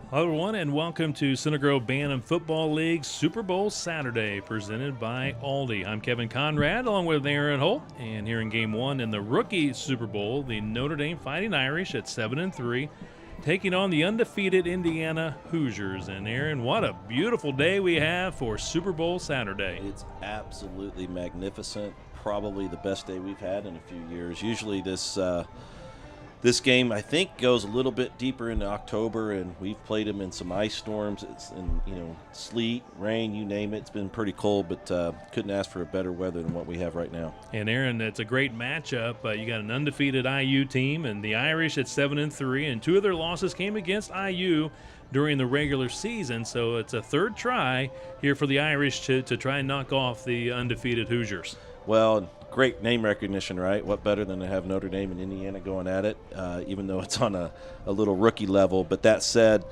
Hello, everyone, and welcome to Center Grove Bantam Football League Super Bowl Saturday, presented by Aldi. I'm Kevin Conrad, along with Aaron Holt, and here in Game 1 in the rookie Super Bowl, the Notre Dame Fighting Irish at 7-3, taking on the undefeated Indiana Hoosiers. And Aaron, what a beautiful day we have for Super Bowl Saturday. It's absolutely magnificent, probably the best day we've had in a few years. Usually this game, I think, goes a little bit deeper into October, and we've played them in some ice storms. It's in, sleet, rain, you name it. It's been pretty cold, but couldn't ask for a better weather than what we have right now. And Aaron, it's a great matchup. You got an undefeated IU team and the Irish at 7-3, and two of their losses came against IU during the regular season. So it's a third try here for the Irish to try and knock off the undefeated Hoosiers. Well, great name recognition, right? What better than to have Notre Dame and Indiana going at it, even though it's on a little rookie level. But that said,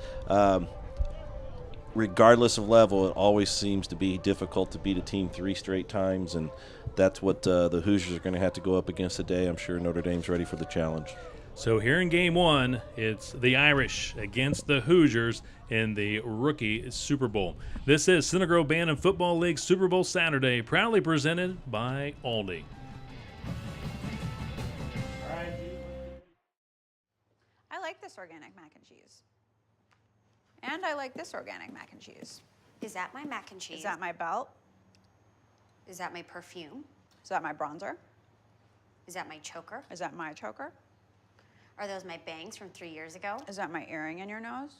regardless of level, it always seems to be difficult to beat a team 3 straight times, and that's what the Hoosiers are going to have to go up against today. I'm sure Notre Dame's ready for the challenge. So here in Game 1, it's the Irish against the Hoosiers in the rookie Super Bowl. This is Center Grove Bantam Football League Super Bowl Saturday, proudly presented by Aldi. I like this organic mac and cheese. And I like this organic mac and cheese. Is that my mac and cheese? Is that my belt? Is that my perfume? Is that my bronzer? Is that my choker? Is that my choker? Are those my bangs from 3 years ago? Is that my earring in your nose?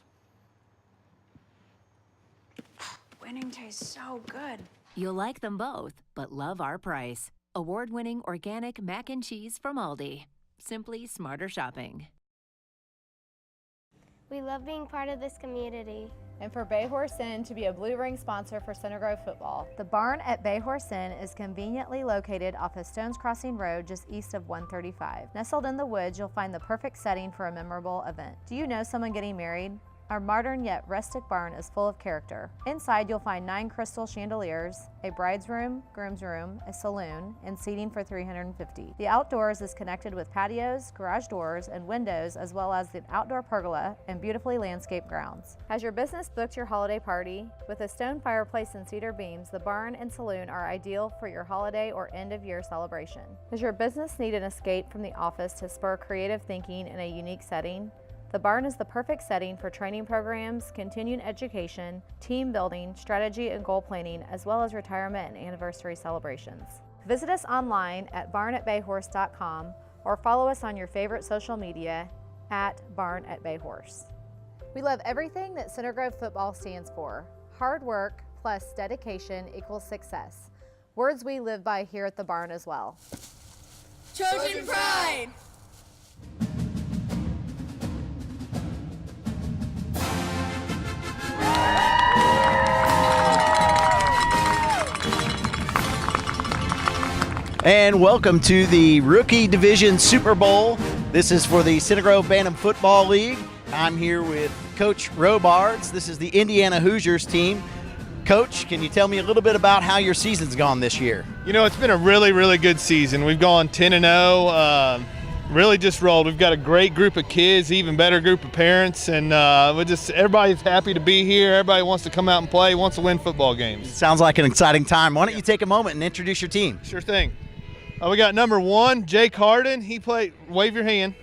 Winning tastes so good. You'll like them both, but love our price. Award-winning organic mac and cheese from Aldi. Simply smarter shopping. We love being part of this community. And for Bay Horse Inn to be a Blue Ring sponsor for Center Grove football. The barn at Bay Horse Inn is conveniently located off of Stones Crossing Road just east of 135. Nestled in the woods, you'll find the perfect setting for a memorable event. Do you know someone getting married? Our modern yet rustic barn is full of character. Inside, you'll find 9 crystal chandeliers, a bride's room, groom's room, a saloon, and seating for 350. The outdoors is connected with patios, garage doors, and windows, as well as the outdoor pergola and beautifully landscaped grounds. Has your business booked your holiday party? With a stone fireplace and cedar beams, the barn and saloon are ideal for your holiday or end-of-year celebration. Does your business need an escape from the office to spur creative thinking in a unique setting? The barn is the perfect setting for training programs, continuing education, team building, strategy and goal planning, as well as retirement and anniversary celebrations. Visit us online at barnatbayhorse.com or follow us on your favorite social media at barnatbayhorse. We love everything that Center Grove football stands for. Hard work plus dedication equals success. Words we live by here at the barn as well. Trojan Pride! And welcome to the Rookie Division Super Bowl. This is for the Center Grove Bantam Football League. I'm here with Coach Robards. This is the Indiana Hoosiers team. Coach, can you tell me a little bit about how your season's gone this year? You know, it's been a really, really good season. We've gone 10-0, really just rolled. We've got a great group of kids, even better group of parents, and everybody's happy to be here. Everybody wants to come out and play, wants to win football games. Sounds like an exciting time. Why don't you take a moment and introduce your team? Sure thing. We got number 1, Jake Harden. Wave your hand.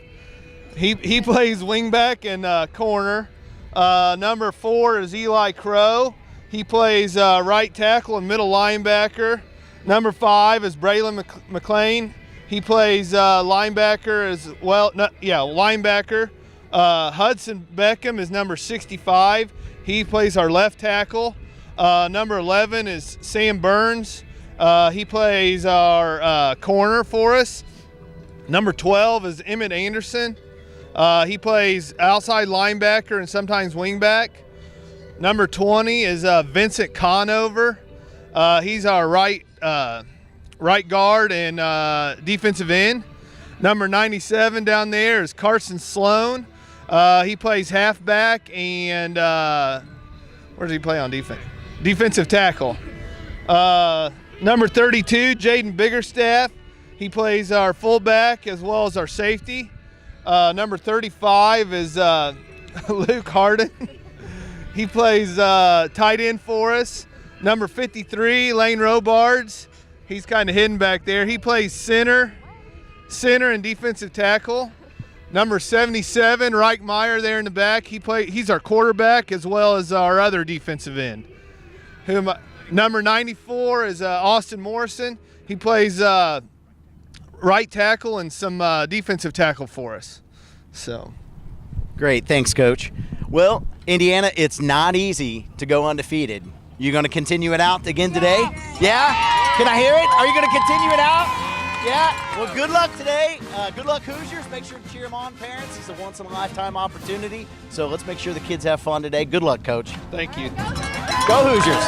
He plays wingback and corner. Number 4 is Eli Crow. He plays right tackle and middle linebacker. Number 5 is Braylon McLean. He plays linebacker as well. Linebacker. Hudson Beckham is number 65. He plays our left tackle. Number 11 is Sam Burns. He plays our corner for us. Number 12 is Emmett Anderson. He plays outside linebacker and sometimes wingback. Number 20 is Vincent Conover. He's our right guard and defensive end. Number 97 down there is Carson Sloan. He plays halfback and where does he play on defense? Defensive tackle. Number 32, Jaden Biggerstaff. He plays our fullback as well as our safety. Number 35 is Luke Harden. He plays tight end for us. Number 53, Lane Robards. He's kind of hidden back there. He plays center and defensive tackle. Number 77, Reich Meyer there in the back. He's our quarterback as well as our other defensive end. Number 94 is Austin Morrison. He plays right tackle and some defensive tackle for us. So, Great, thanks, Coach. Well, Indiana, it's not easy to go undefeated. You going to continue it out again today? Yeah? Can I hear it? Are you going to continue it out? Yeah? Well, good luck today. Good luck, Hoosiers. Make sure to cheer them on, parents. It's a once-in-a-lifetime opportunity. So let's make sure the kids have fun today. Good luck, Coach. thank you. Go Hoosiers.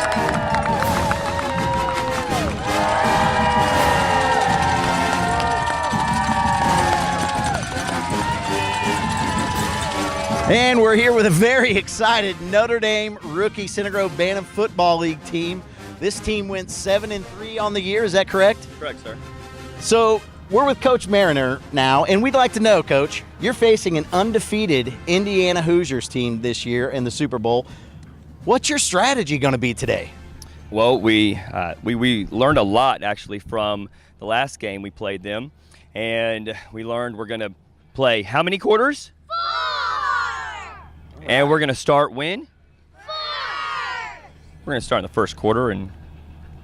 And we're here with a very excited Notre Dame rookie Center Grove Bantam Football League team. This team went 7-3 on the year. Is that correct? Correct, sir. So we're with Coach Mariner now, and we'd like to know, Coach, you're facing an undefeated Indiana Hoosiers team this year in the Super Bowl. What's your strategy going to be today? Well, we learned a lot actually from the last game we played them, and we learned we're going to play how many quarters? 4! And we're going to start when? 4! We're going to start in the first quarter and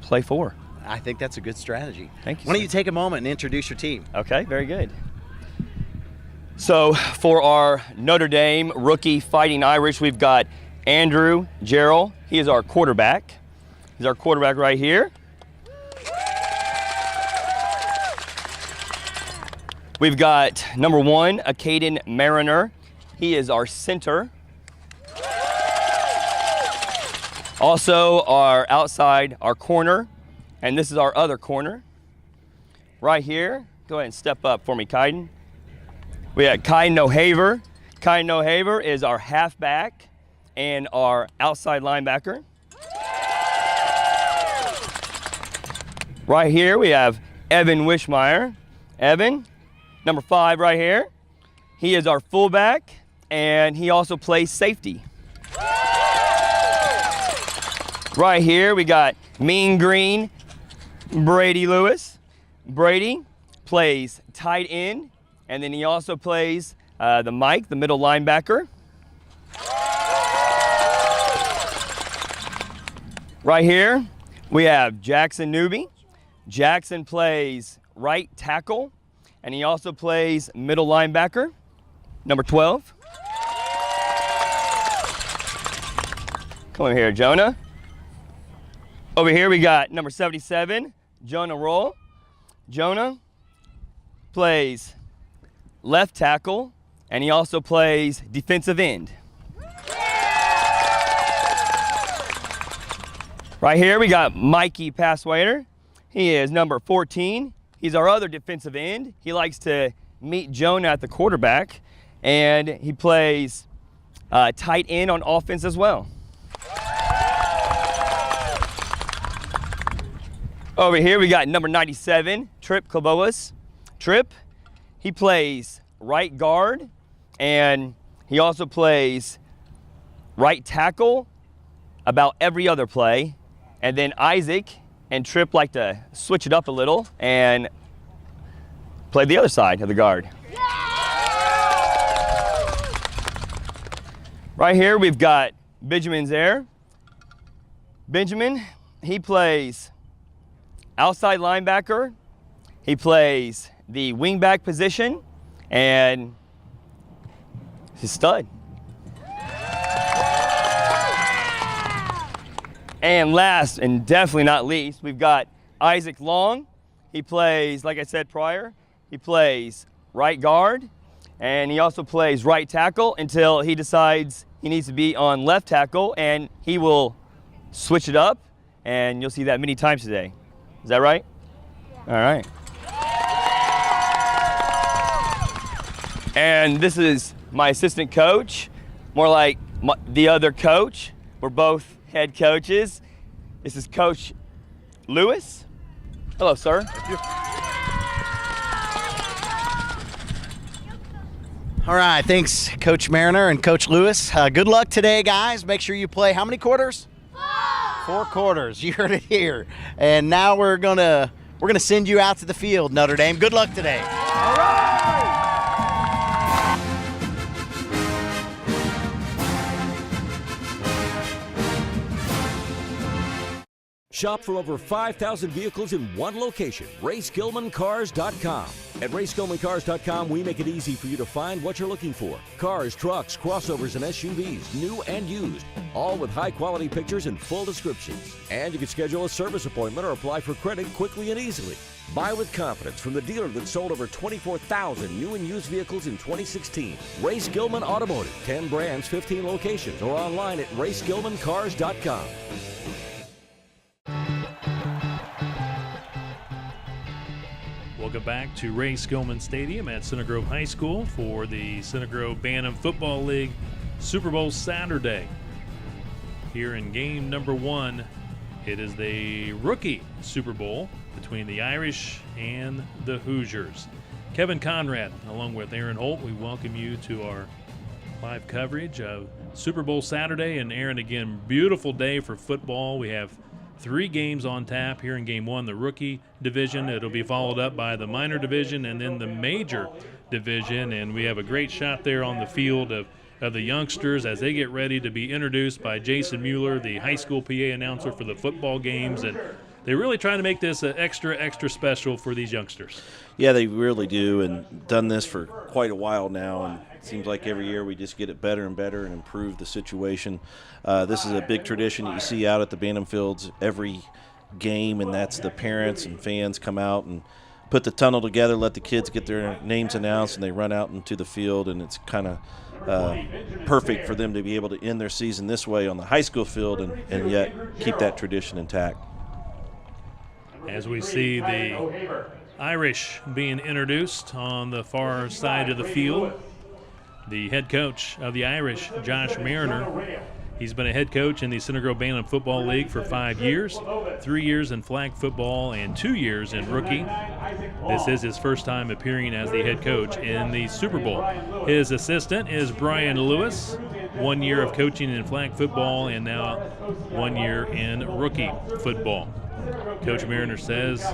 play 4. I think that's a good strategy. Thank you. Why don't sir. you take a moment and introduce your team? Okay, very good. So for our Notre Dame rookie Fighting Irish, we've got Andrew Gerald. He is our quarterback. He's our quarterback right here. We've got number 1, Acaden Mariner. He is our center. Also our outside, our corner, and this is our other corner. Right here, go ahead and step up for me, Kaiden. We have Kaiden O'Haver. Kaiden O'Haver is our halfback and our outside linebacker. Right here we have Evan Wishmeyer. Evan, number 5 right here. He is our fullback and he also plays safety. Right here we got Mean Green Brady Lewis. Brady plays tight end and then he also plays the Mike, the middle linebacker. Right here we have Jackson Newby. Jackson plays right tackle and he also plays middle linebacker, number 12. Come over here, Jonah. Over here we got number 77, Jonah Roll. Jonah plays left tackle and he also plays defensive end. Right here we got Mikey Passwaiter. He is number 14. He's our other defensive end. He likes to meet Jonah at the quarterback and he plays tight end on offense as well. Over here we got number 97, Trip Klaboas. Trip, he plays right guard and he also plays right tackle about every other play. And then Isaac and Trip like to switch it up a little and play the other side of the guard. Right here we've got Benjamin there. Benjamin, he plays outside linebacker. He plays the wingback position and he's a stud. And last and definitely not least, we've got Isaac Long. He plays, like I said prior, he plays right guard and he also plays right tackle until he decides he needs to be on left tackle and he will switch it up and you'll see that many times today. Is that right? Yeah. All right. And this is my assistant coach, more like the other coach. We're both head coaches. This is Coach Lewis. Hello, sir. All right, thanks, Coach Mariner and Coach Lewis. Good luck today, guys. Make sure you play how many quarters? 4 quarters. You heard it here. And now we're gonna send you out to the field, Notre Dame. Good luck today. All right. Shop for over 5,000 vehicles in one location, RaySkillmanCars.com. At RaySkillmanCars.com, we make it easy for you to find what you're looking for. Cars, trucks, crossovers, and SUVs, new and used, all with high-quality pictures and full descriptions. And you can schedule a service appointment or apply for credit quickly and easily. Buy with confidence from the dealer that sold over 24,000 new and used vehicles in 2016. Ray Skillman Automotive, 10 brands, 15 locations, or online at RaySkillmanCars.com. Welcome back to Ray Skillman Stadium at Center Grove High School for the Center Grove Bantam Football League Super Bowl Saturday. Here in game number 1, it is the rookie Super Bowl between the Irish and the Hoosiers. Kevin Conrad, along with Aaron Holt, we welcome you to our live coverage of Super Bowl Saturday. And Aaron, again, beautiful day for football. We have 3 games on tap here in game 1, the rookie division. It'll be followed up by the minor division and then the major division. And we have a great shot there on the field of the youngsters as they get ready to be introduced by Jason Mueller, the high school PA announcer for the football games. And they're really trying to make this extra special for these youngsters. Yeah, they really do, and done this for quite a while now, and it seems like every year we just get it better and better and improve the situation. This is a big tradition that you see out at the Bantam Fields every game, and that's the parents and fans come out and put the tunnel together, let the kids get their names announced, and they run out into the field, and it's kind of perfect for them to be able to end their season this way on the high school field and yet keep that tradition intact. As we see the Irish being introduced on the far side of the field, the head coach of the Irish, Josh Mariner. He's been a head coach in the Center Grove Bantam Football League for 5 years, 3 years in flag football, and 2 years in rookie. This is his first time appearing as the head coach in the Super Bowl. His assistant is Brian Lewis, 1 year of coaching in flag football and now 1 year in rookie football. Coach Mariner says,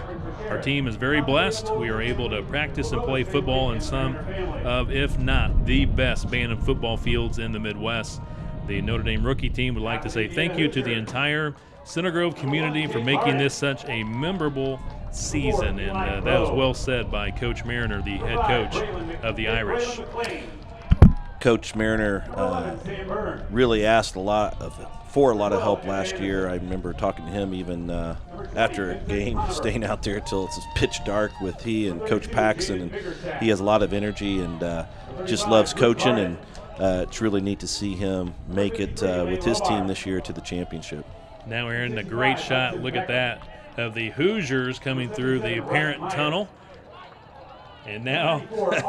our team is very blessed. We are able to practice and play football in some of, if not the best Bantam football fields in the Midwest. The Notre Dame rookie team would like to say thank you to the entire Center Grove community for making this such a memorable season. And that was well said by Coach Mariner, the head coach of the Irish. Coach Mariner really asked for a lot of help last year. I remember talking to him even after a game, staying out there till it's pitch dark with he and Coach Paxson, and he has a lot of energy and just loves coaching, and it's really neat to see him make it with his team this year to the championship. Now, Aaron, a great shot, look at that, of the Hoosiers coming through the parent tunnel. And now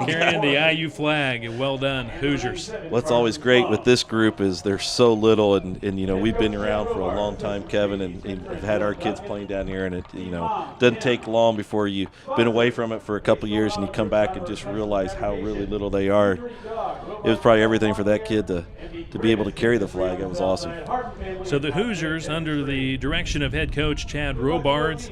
carrying the IU flag, and well done, Hoosiers. What's always great with this group is they're so little, and you know, we've been around for a long time, Kevin, and have had our kids playing down here, and it, you know, doesn't take long before you've been away from it for a couple years and you come back and just realize how really little they are. It was probably everything for that kid to be able to carry the flag. That was awesome. So the Hoosiers, under the direction of head coach Chad Robards,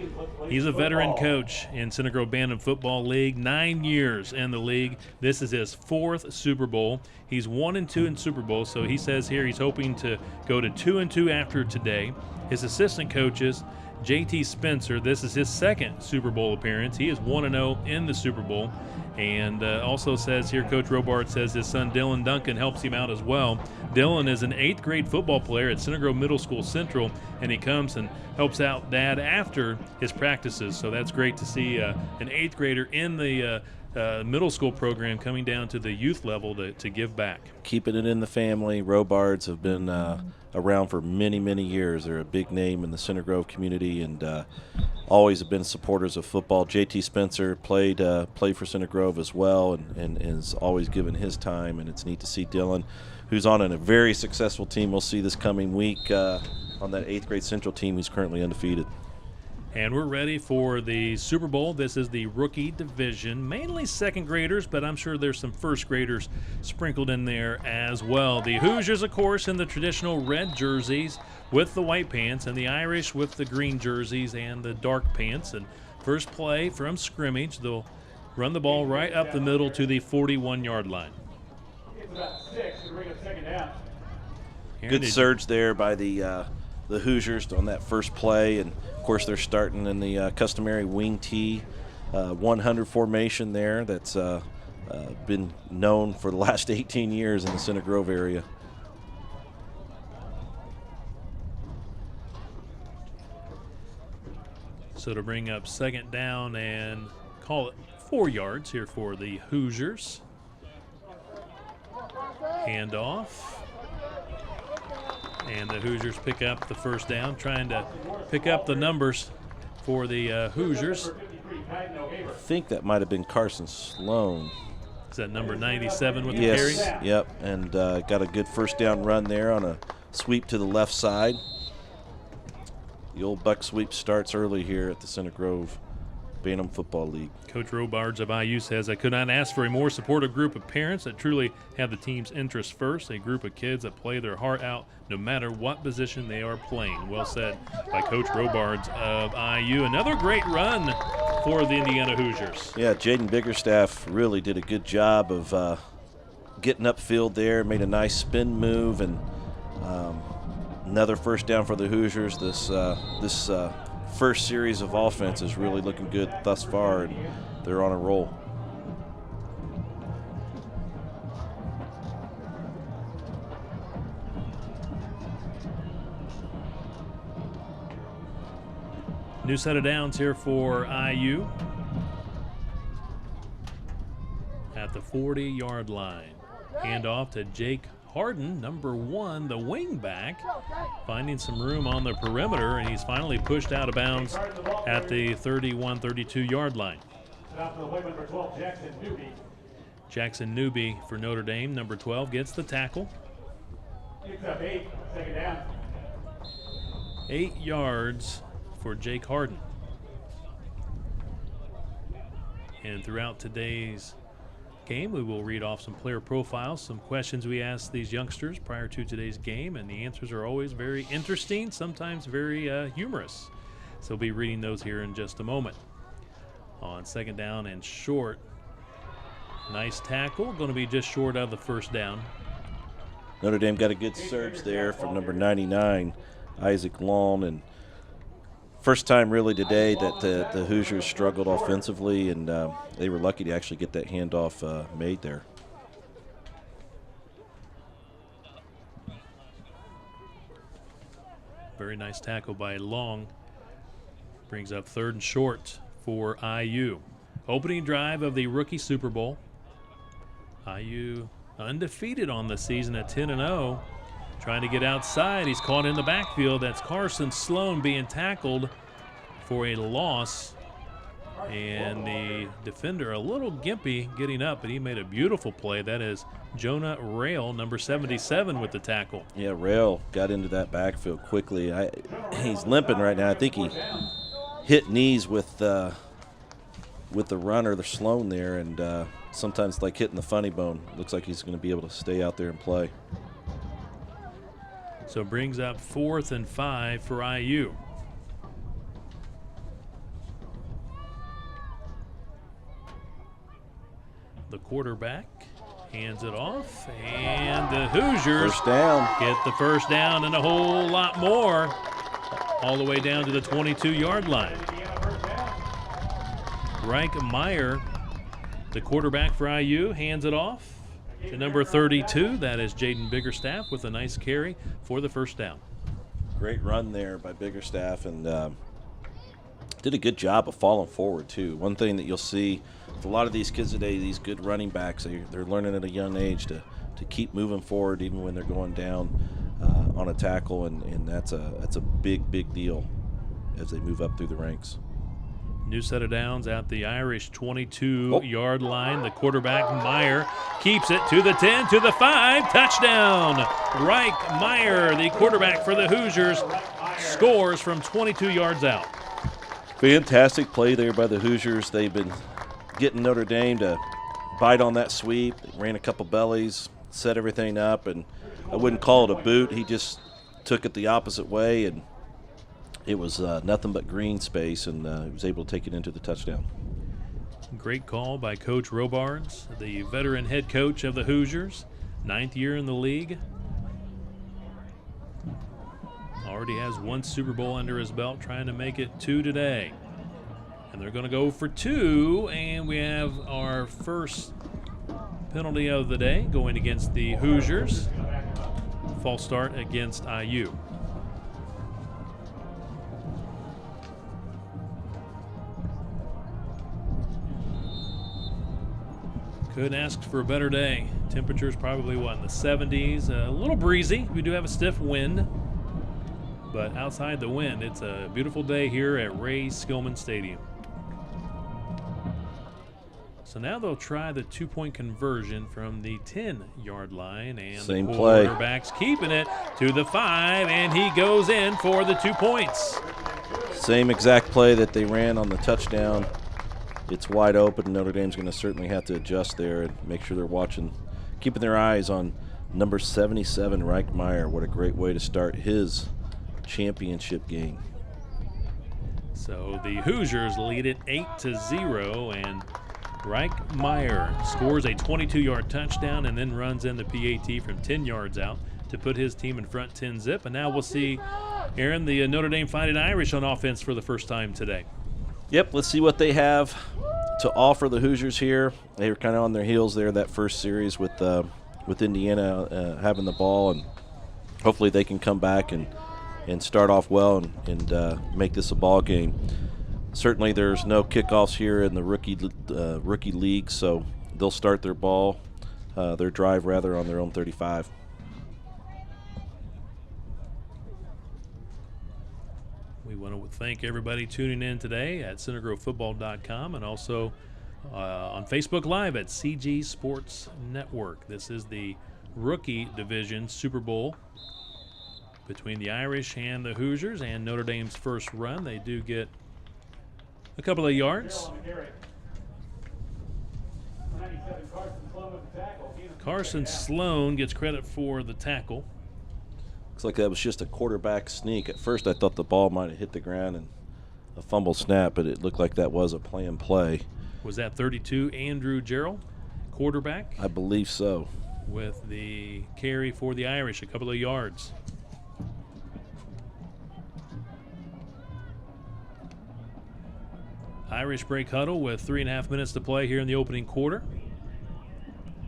he's a veteran coach in Center Grove Bantam Football League, 9 years in the league. This is his 4th Super Bowl. He's 1-2 in Super Bowl, so he says here he's hoping to go to 2-2 after today. His assistant coaches, J.T. Spencer, this is his 2nd Super Bowl appearance. He is 1-0 in the Super Bowl. And also says here, Coach Robards says his son Dylan Duncan helps him out as well. Dylan is an 8th grade football player at Center Grove Middle School Central, and he comes and helps out Dad after his practices. So that's great to see an 8th grader in the middle school program coming down to the youth level to give back. Keeping it in the family. Robards have been around for many, many years. They're a big name in the Center Grove community and always have been supporters of football. J.T. Spencer played for Center Grove as well and has always given his time, and it's neat to see Dylan, who's on a very successful team we'll see this coming week on that 8th grade Central team who's currently undefeated. And we're ready for the Super Bowl. This is the rookie division, mainly second graders, but I'm sure there's some first graders sprinkled in there as well. The Hoosiers, of course, in the traditional red jerseys with the white pants, and the Irish with the green jerseys and the dark pants. And first play from scrimmage, they'll run the ball right up the middle to the 41-yard line. Good surge there by the Hoosiers on that first play, and of course they're starting in the customary wing T 100 formation there that's been known for the last 18 years in the Center Grove area. So to bring up second down and call it 4 yards here for the Hoosiers. Handoff. And the Hoosiers pick up the first down, trying to pick up the numbers for the Hoosiers. I think that might have been Carson Sloan. Is that number 97 with the yes, carry? Yep, and got a good first down run there on a sweep to the left side. The old buck sweep starts early here at the Center Grove Bantam Football League. Coach Robards of IU says, "I could not ask for a more supportive group of parents that truly have the team's interests first, a group of kids that play their heart out no matter what position they are playing." Well said by Coach Robards of IU. Another great run for the Indiana Hoosiers. Yeah, Jaden Biggerstaff really did a good job of getting upfield there, made a nice spin move, and another first down for the Hoosiers. This first series of offense is really looking good thus far, and they're on a roll. New set of downs here for IU at the 40-yard line. Handoff to Jake Harden, number 1, the wing back, finding some room on the perimeter, and he's finally pushed out of bounds at the 31-32-yard line. Jackson Newby for Notre Dame, number 12, gets the tackle. 8 yards for Jake Harden. And throughout today's game, we will read off some player profiles, some questions we asked these youngsters prior to today's game, and the answers are always very interesting, sometimes very humorous. So we'll be reading those here in just a moment. On second down and short, nice tackle, going to be just short of the first down. Notre Dame got a good surge there from number 99, Isaac Long, and first time really today that the Hoosiers struggled offensively, and they were lucky to actually get that handoff made there. Very nice tackle by Long. Brings up third and short for IU. Opening drive of the rookie Super Bowl. IU undefeated on the season at 10-0. Trying to get outside. He's caught in the backfield. That's Carson Sloan being tackled for a loss. And the defender a little gimpy getting up, but he made a beautiful play. That is Jonah Rail, number 77, with the tackle. Yeah, Rail got into that backfield quickly. He's limping right now. I think he hit knees with the runner, the Sloan there, and sometimes like hitting the funny bone. Looks like he's going to be able to stay out there and play. So brings up 4th and 5 for IU. The quarterback hands it off, and the Hoosiers first down. Get the first down and a whole lot more, all the way down to the 22-yard line. Reich Meyer, the quarterback for IU, hands it off to number 32. That is Jaden Biggerstaff with a nice carry for the first down. Great run there by Biggerstaff, and did a good job of falling forward too. One thing that you'll see with a lot of these kids today, these good running backs, they're learning at a young age to keep moving forward even when they're going down on a tackle, and that's a big deal as they move up through the ranks. New set of downs at the Irish 22-yard line. The quarterback, Meyer, keeps it to the 10, to the 5. Touchdown! Reich Meyer, the quarterback for the Hoosiers, scores from 22 yards out. Fantastic play there by the Hoosiers. They've been getting Notre Dame to bite on that sweep. They ran a couple bellies, set everything up, and I wouldn't call it a boot. He just took it the opposite way, and it was nothing but green space, and he was able to take it into the touchdown. Great call by Coach Robards, the veteran head coach of the Hoosiers, 9th year in the league. Already has 1 Super Bowl under his belt, trying to make it 2 today. And they're going to go for 2, and we have our first penalty of the day going against the Hoosiers. False start against IU. Couldn't ask for a better day. Temperatures probably, what, in the 70s. A little breezy. We do have a stiff wind. But outside the wind, it's a beautiful day here at Ray Skillman Stadium. So now they'll try the 2-point conversion from the 10-yard line. And same the play. Quarterback's keeping it to the 5, and he goes in for the 2 points. Same exact play that they ran on the touchdown. It's wide open. Notre Dame's going to certainly have to adjust there and make sure they're watching, keeping their eyes on number 77, Reich Meyer. What a great way to start his championship game. So the Hoosiers lead it 8-0, and Reich Meyer scores a 22-yard touchdown and then runs in the PAT from 10 yards out to put his team in front 10-zip. And now we'll see, Aaron, the Notre Dame Fighting Irish on offense for the first time today. Yep, let's see what they have to offer the Hoosiers here. They were kind of on their heels there that first series with Indiana having the ball, and hopefully they can come back and start off well and make this a ball game. Certainly there's no kickoffs here in the rookie league, so they'll start their drive rather on their own 35. We want to thank everybody tuning in today at CenterGroveFootball.com and also on Facebook Live at CG Sports Network. This is the Rookie Division Super Bowl between the Irish and the Hoosiers, and Notre Dame's first run. They do get a couple of yards. Carson Sloan gets credit for the tackle. Looks like that was just a quarterback sneak. At first I thought the ball might have hit the ground and a fumble snap, but it looked like that was a planned play. Was that 32 Andrew Gerald, quarterback? I believe so. With the carry for the Irish, a couple of yards. Irish break huddle with 3.5 minutes to play here in the opening quarter.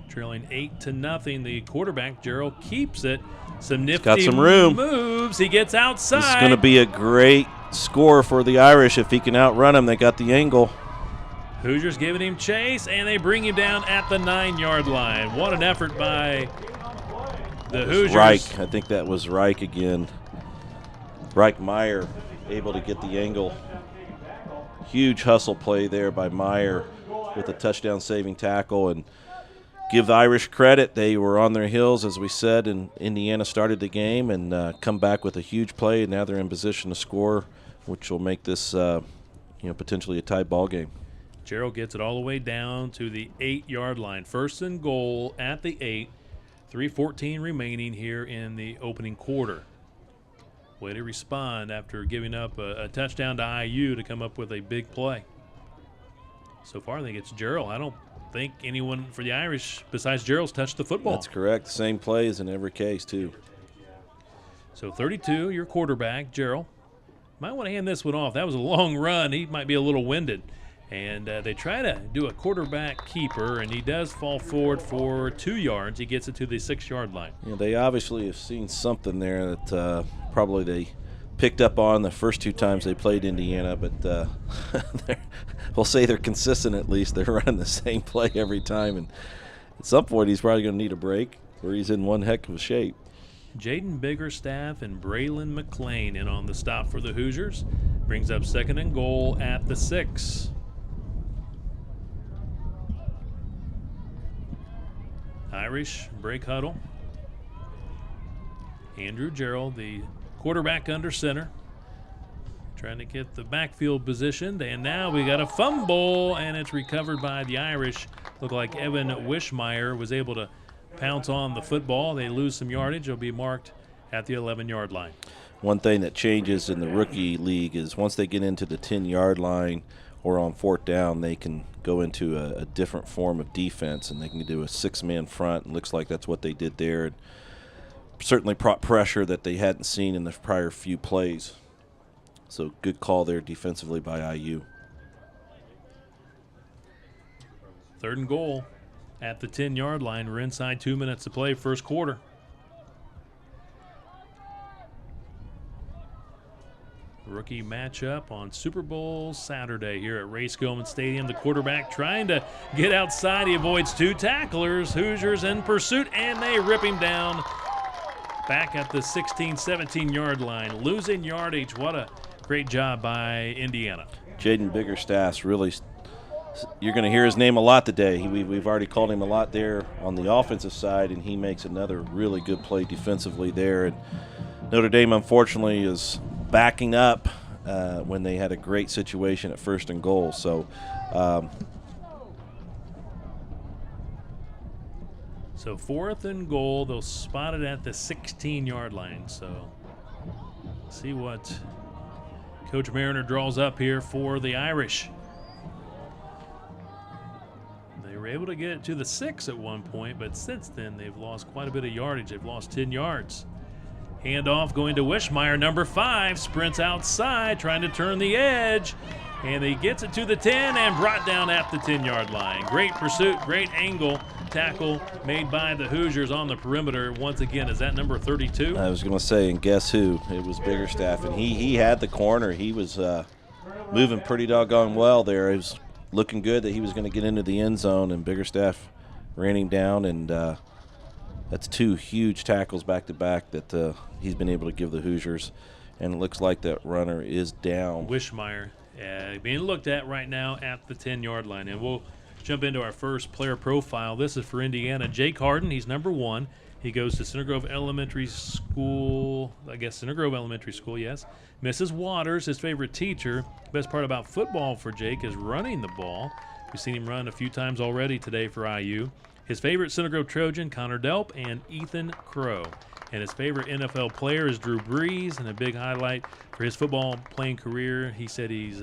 Trailing 8-0. The quarterback, Gerald, keeps it. Some nifty got some room. Moves. He gets outside. This is going to be a great score for the Irish if he can outrun him. They got the angle. Hoosiers giving him chase, and they bring him down at the 9-yard line. What an effort by the Hoosiers. Reich. I think that was Reich again. Reich Meyer able to get the angle. Huge hustle play there by Meyer with a touchdown-saving tackle. And give the Irish credit. They were on their heels, as we said, and Indiana started the game and come back with a huge play. And now they're in position to score, which will make this potentially a tight ball game. Gerald gets it all the way down to the 8-yard line. First and goal at the 8. 3:14 remaining here in the opening quarter. Way to respond after giving up a touchdown to IU to come up with a big play. So far, I think it's Gerald. I don't think anyone for the Irish besides Gerald's touched the football. That's correct. Same plays in every case, too. So 32, your quarterback, Gerald. Might want to hand this one off. That was a long run. He might be a little winded. And they try to do a quarterback keeper, and he does fall forward for 2 yards. He gets it to the 6-yard line. Yeah, they obviously have seen something there that probably they picked up on the first 2 times they played Indiana, but we'll say they're consistent at least. They're running the same play every time, and at some point he's probably going to need a break or he's in one heck of a shape. Jaden Biggerstaff and Braylon McClain in on the stop for the Hoosiers. Brings up second and goal at the 6. Irish break huddle. Andrew Gerald, the quarterback under center. trying to get the backfield positioned, and now we got a fumble, and it's recovered by the Irish. Looked like Evan Wishmeyer was able to pounce on the football. They lose some yardage. It'll be marked at the 11-yard line. One thing that changes in the rookie league is once they get into the 10-yard line or on 4th down, they can go into a different form of defense, and they can do a 6-man front. It looks like that's what they did there. And certainly pressure that they hadn't seen in the prior few plays. So good call there defensively by IU. 3rd and goal at the 10-yard line. We're inside 2 minutes to play, first quarter. Rookie matchup on Super Bowl Saturday here at Ray Skillman Stadium. The quarterback trying to get outside. He avoids 2 tacklers. Hoosiers in pursuit, and they rip him down back at the 16, 17-yard line. Losing yardage. What a great job by Indiana. Jaden Biggerstaff really, you're going to hear his name a lot today. We've already called him a lot there on the offensive side, and he makes another really good play defensively there. And Notre Dame, unfortunately, is backing up when they had a great situation at 1st and goal. So So 4th and goal, they'll spot it at the 16-yard line. So see what Coach Mariner draws up here for the Irish. They were able to get it to the 6 at one point, but since then they've lost quite a bit of yardage. They've lost 10 yards. Handoff going to Wishmeyer, number 5, sprints outside, trying to turn the edge, and he gets it to the 10 and brought down at the 10-yard line. Great pursuit, great angle, tackle made by the Hoosiers on the perimeter. Once again, is that number 32? I was going to say, and guess who? It was Biggerstaff, and he had the corner. He was moving pretty doggone well there. It was looking good that he was going to get into the end zone, and Biggerstaff ran him down, and that's 2 huge tackles back-to-back that he's been able to give the Hoosiers, and it looks like that runner is down. Wishmeyer being looked at right now at the 10-yard line, and we'll jump into our first player profile. This is for Indiana. Jake Harden, he's number 1. He goes to Center Grove Elementary School, Center Grove Elementary School, yes. Mrs. Waters, his favorite teacher. Best part about football for Jake is running the ball. We've seen him run a few times already today for IU. His favorite Center Grove Trojan, Connor Delp, and Ethan Crow. And his favorite NFL player is Drew Brees, and a big highlight for his football playing career. He said he's,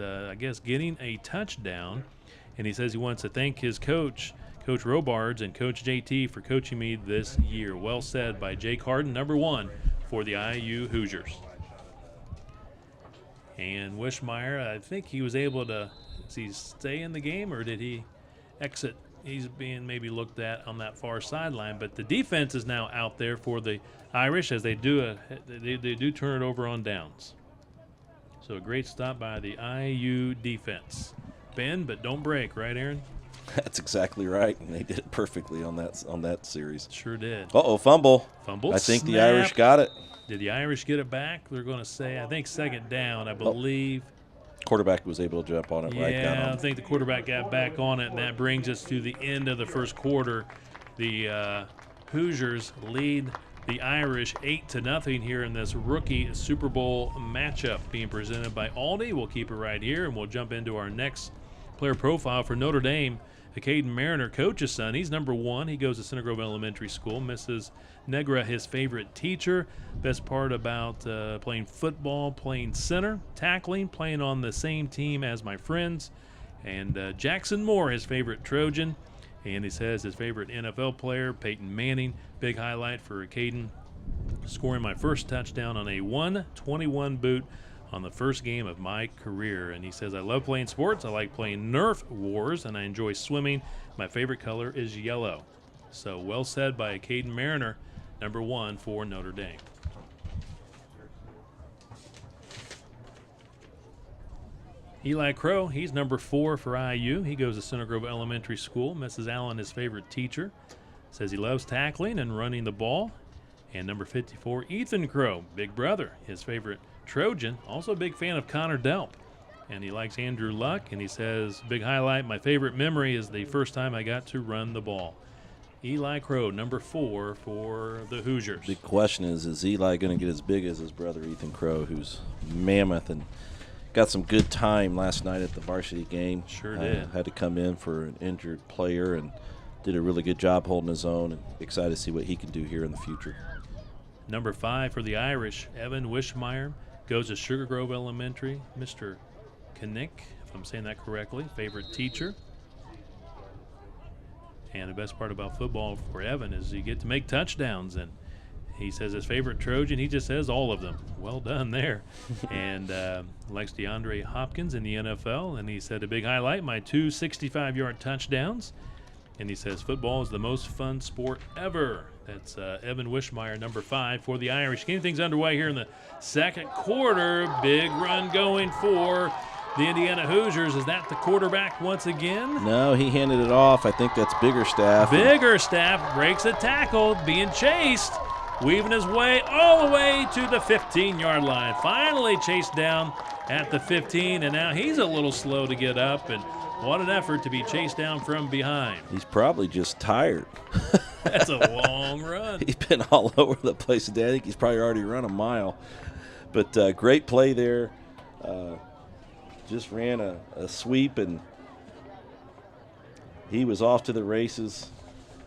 getting a touchdown, and he says he wants to thank his coach, Coach Robards, and Coach JT for coaching me this year. Well said by Jake Harden, number 1 for the IU Hoosiers. And Wishmeyer, I think he was able to, does he stay in the game, or did he exit? He's being maybe looked at on that far sideline, but the defense is now out there for the Irish as they do turn it over on downs. So a great stop by the IU defense. Bend but don't break, right, Aaron? That's exactly right, and they did it perfectly on that series. Sure did. Fumble. Fumble. I think snap. the Irish got it. Did the Irish get it back? They're going to say, I think 2nd down, I believe. Quarterback was able to jump on it right down. Yeah, I think the quarterback got back on it, and that brings us to the end of the first quarter. The Hoosiers lead the Irish 8-0 here in this rookie Super Bowl matchup being presented by Aldi. We'll keep it right here, and we'll jump into our next player profile for Notre Dame. Caden Mariner, coach's son. He's number 1. He goes to Center Grove Elementary School. Mrs. Negra, his favorite teacher. Best part about playing football, playing center, tackling, playing on the same team as my friends. And Jackson Moore, his favorite Trojan. And he says his favorite NFL player, Peyton Manning. Big highlight for Caden, scoring my first touchdown on a 121 boot on the first game of my career. And he says, I love playing sports. I like playing Nerf wars, and I enjoy swimming. My favorite color is yellow. So well said by Caden Mariner, number 1 for Notre Dame. Eli Crow, he's number 4 for IU. He goes to Center Grove Elementary School. Mrs. Allen, his favorite teacher. Says he loves tackling and running the ball. And number 54, Ethan Crow, big brother, his favorite Trojan. Also a big fan of Connor Delp. And he likes Andrew Luck. And he says, big highlight, my favorite memory is the first time I got to run the ball. Eli Crow, number 4 for the Hoosiers. Big question is Eli going to get as big as his brother Ethan Crow, who's mammoth and got some good time last night at the varsity game. Sure did. Had to come in for an injured player and did a really good job holding his own, and excited to see what he can do here in the future. Number 5 for the Irish, Evan Wishmeyer, goes to Sugar Grove Elementary. Mr. Knick, if I'm saying that correctly, favorite teacher. And the best part about football for Evan is you get to make touchdowns, and he says his favorite Trojan, he just says all of them. Well done there. And likes DeAndre Hopkins in the NFL, and he said a big highlight, my 2 65-yard touchdowns. And he says football is the most fun sport ever. That's Evan Wishmeyer, number 5 for the Irish. Getting things underway here in the second quarter. Big run going for the Indiana Hoosiers. Is that the quarterback once again? No, he handed it off. I think that's Biggerstaff. Biggerstaff breaks a tackle, being chased, weaving his way all the way to the 15-yard line. Finally chased down at the 15, and now he's a little slow to get up, and what an effort to be chased down from behind. He's probably just tired. That's a long run. He's been all over the place today. I think he's probably already run a mile. But great play there. Just ran a sweep, and he was off to the races.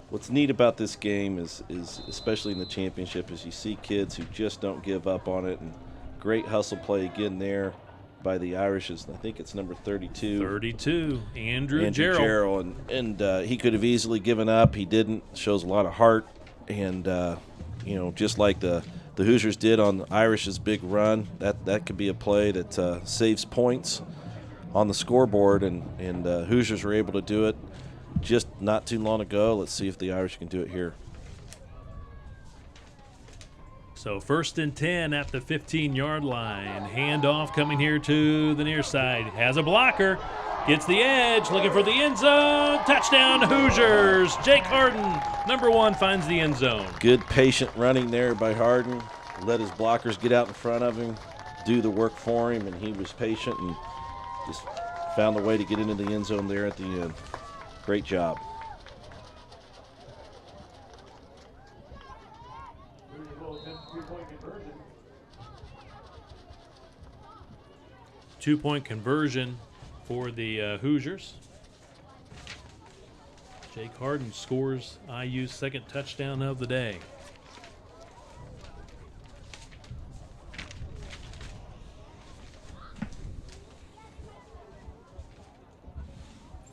What's neat about this game is especially in the championship, is you see kids who just don't give up on it, and great hustle play again there by the Irish. I think it's number 32. 32, Andrew Jarrell. And he could have easily given up. He didn't. Shows a lot of heart. And, just like the Hoosiers did on Irish's big run, that could be a play that saves points on the scoreboard. And Hoosiers were able to do it just not too long ago. Let's see if the Irish can do it here. So 1st and 10 at the 15-yard line. Handoff coming here to the near side. Has a blocker. Gets the edge. Looking for the end zone. Touchdown Hoosiers. Jake Harden, number 1, finds the end zone. Good patient running there by Harden. Let his blockers get out in front of him, do the work for him, and he was patient and just found a way to get into the end zone there at the end. Great job. Two-point conversion for the Hoosiers. Jake Harden scores IU's second touchdown of the day.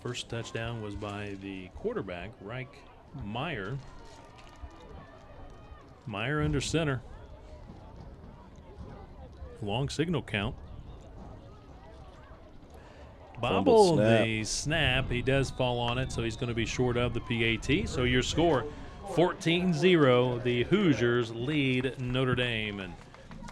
First touchdown was by the quarterback, Reich Meyer. Meyer under center. Long signal count. Bobble the snap. He does fall on it, so he's going to be short of the PAT. So your score, 14-0. The Hoosiers lead Notre Dame. And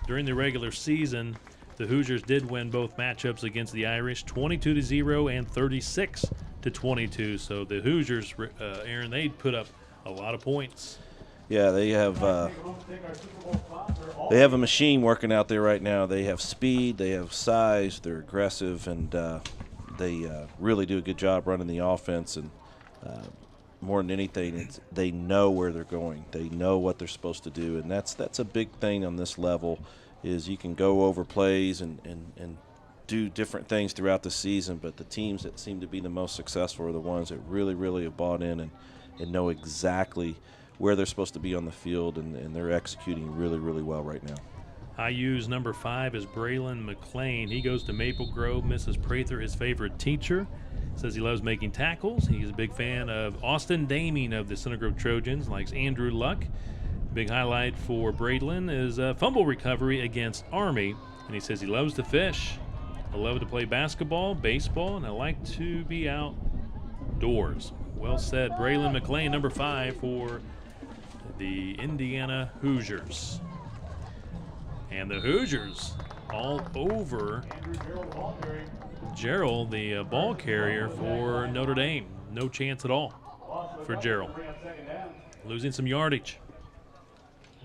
during the regular season, the Hoosiers did win both matchups against the Irish, 22-0 and 36-22. So the Hoosiers, Aaron, they put up a lot of points. Yeah, they have a machine working out there right now. They have speed, they have size, they're aggressive, and they really do a good job running the offense. And more than anything, they know where they're going. They know what they're supposed to do, and that's a big thing on this level. Is you can go over plays and do different things throughout the season, but the teams that seem to be the most successful are the ones that really, really have bought in and know exactly where they're supposed to be on the field, and they're executing really, really well right now. IU's number 5 is Braylon McLean. He goes to Maple Grove. Mrs. Prather, his favorite teacher, says he loves making tackles. He's a big fan of Austin Daming of the Center Grove Trojans, likes Andrew Luck. Big highlight for Braylon is a fumble recovery against Army, and he says he loves to fish. I love to play basketball, baseball, and I like to be outdoors. Well said. Braylon McLean, number 5 for the Indiana Hoosiers. And the Hoosiers all over Gerald, the ball carrier for Notre Dame. No chance at all for Gerald. Losing some yardage.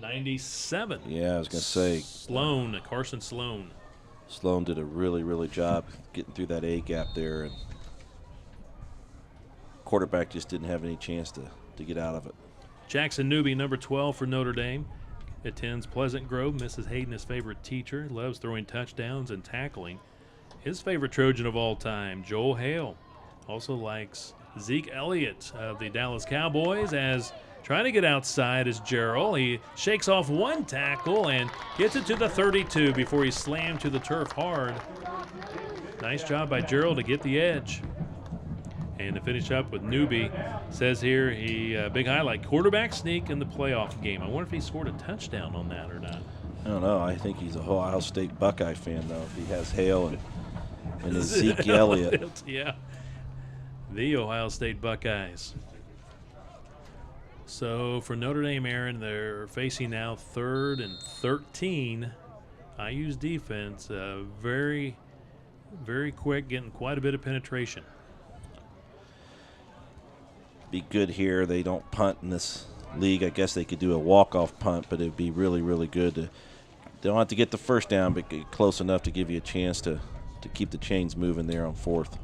97. Yeah, I was going to say. Carson Sloan. Sloan did a really, really job getting through that A gap there, and quarterback just didn't have any chance to get out of it. Jackson Newby, number 12 for Notre Dame, attends Pleasant Grove. Mrs. Hayden, his favorite teacher, loves throwing touchdowns and tackling. his favorite Trojan of all time, Joel Hale. Also likes Zeke Elliott of the Dallas Cowboys, as trying to get outside is Gerald. He shakes off one tackle and gets it to the 32 before he slammed to the turf hard. Nice job by Gerald to get the edge. And to finish up with Newby, says here he big highlight, quarterback sneak in the playoff game. I wonder if he scored a touchdown on that or not. I don't know. I think he's a Ohio State Buckeye fan, though, if he has Hale and his Zeke Elliott. Yeah. The Ohio State Buckeyes. So for Notre Dame, Aaron, they're facing now 3rd and 13. IU's defense, very, very quick, getting quite a bit of penetration. Be good here. They don't punt in this league. I guess they could do a walk-off punt, but it'd be really, really good. They don't have to get the first down, but get close enough to give you a chance to keep the chains moving there on 4th.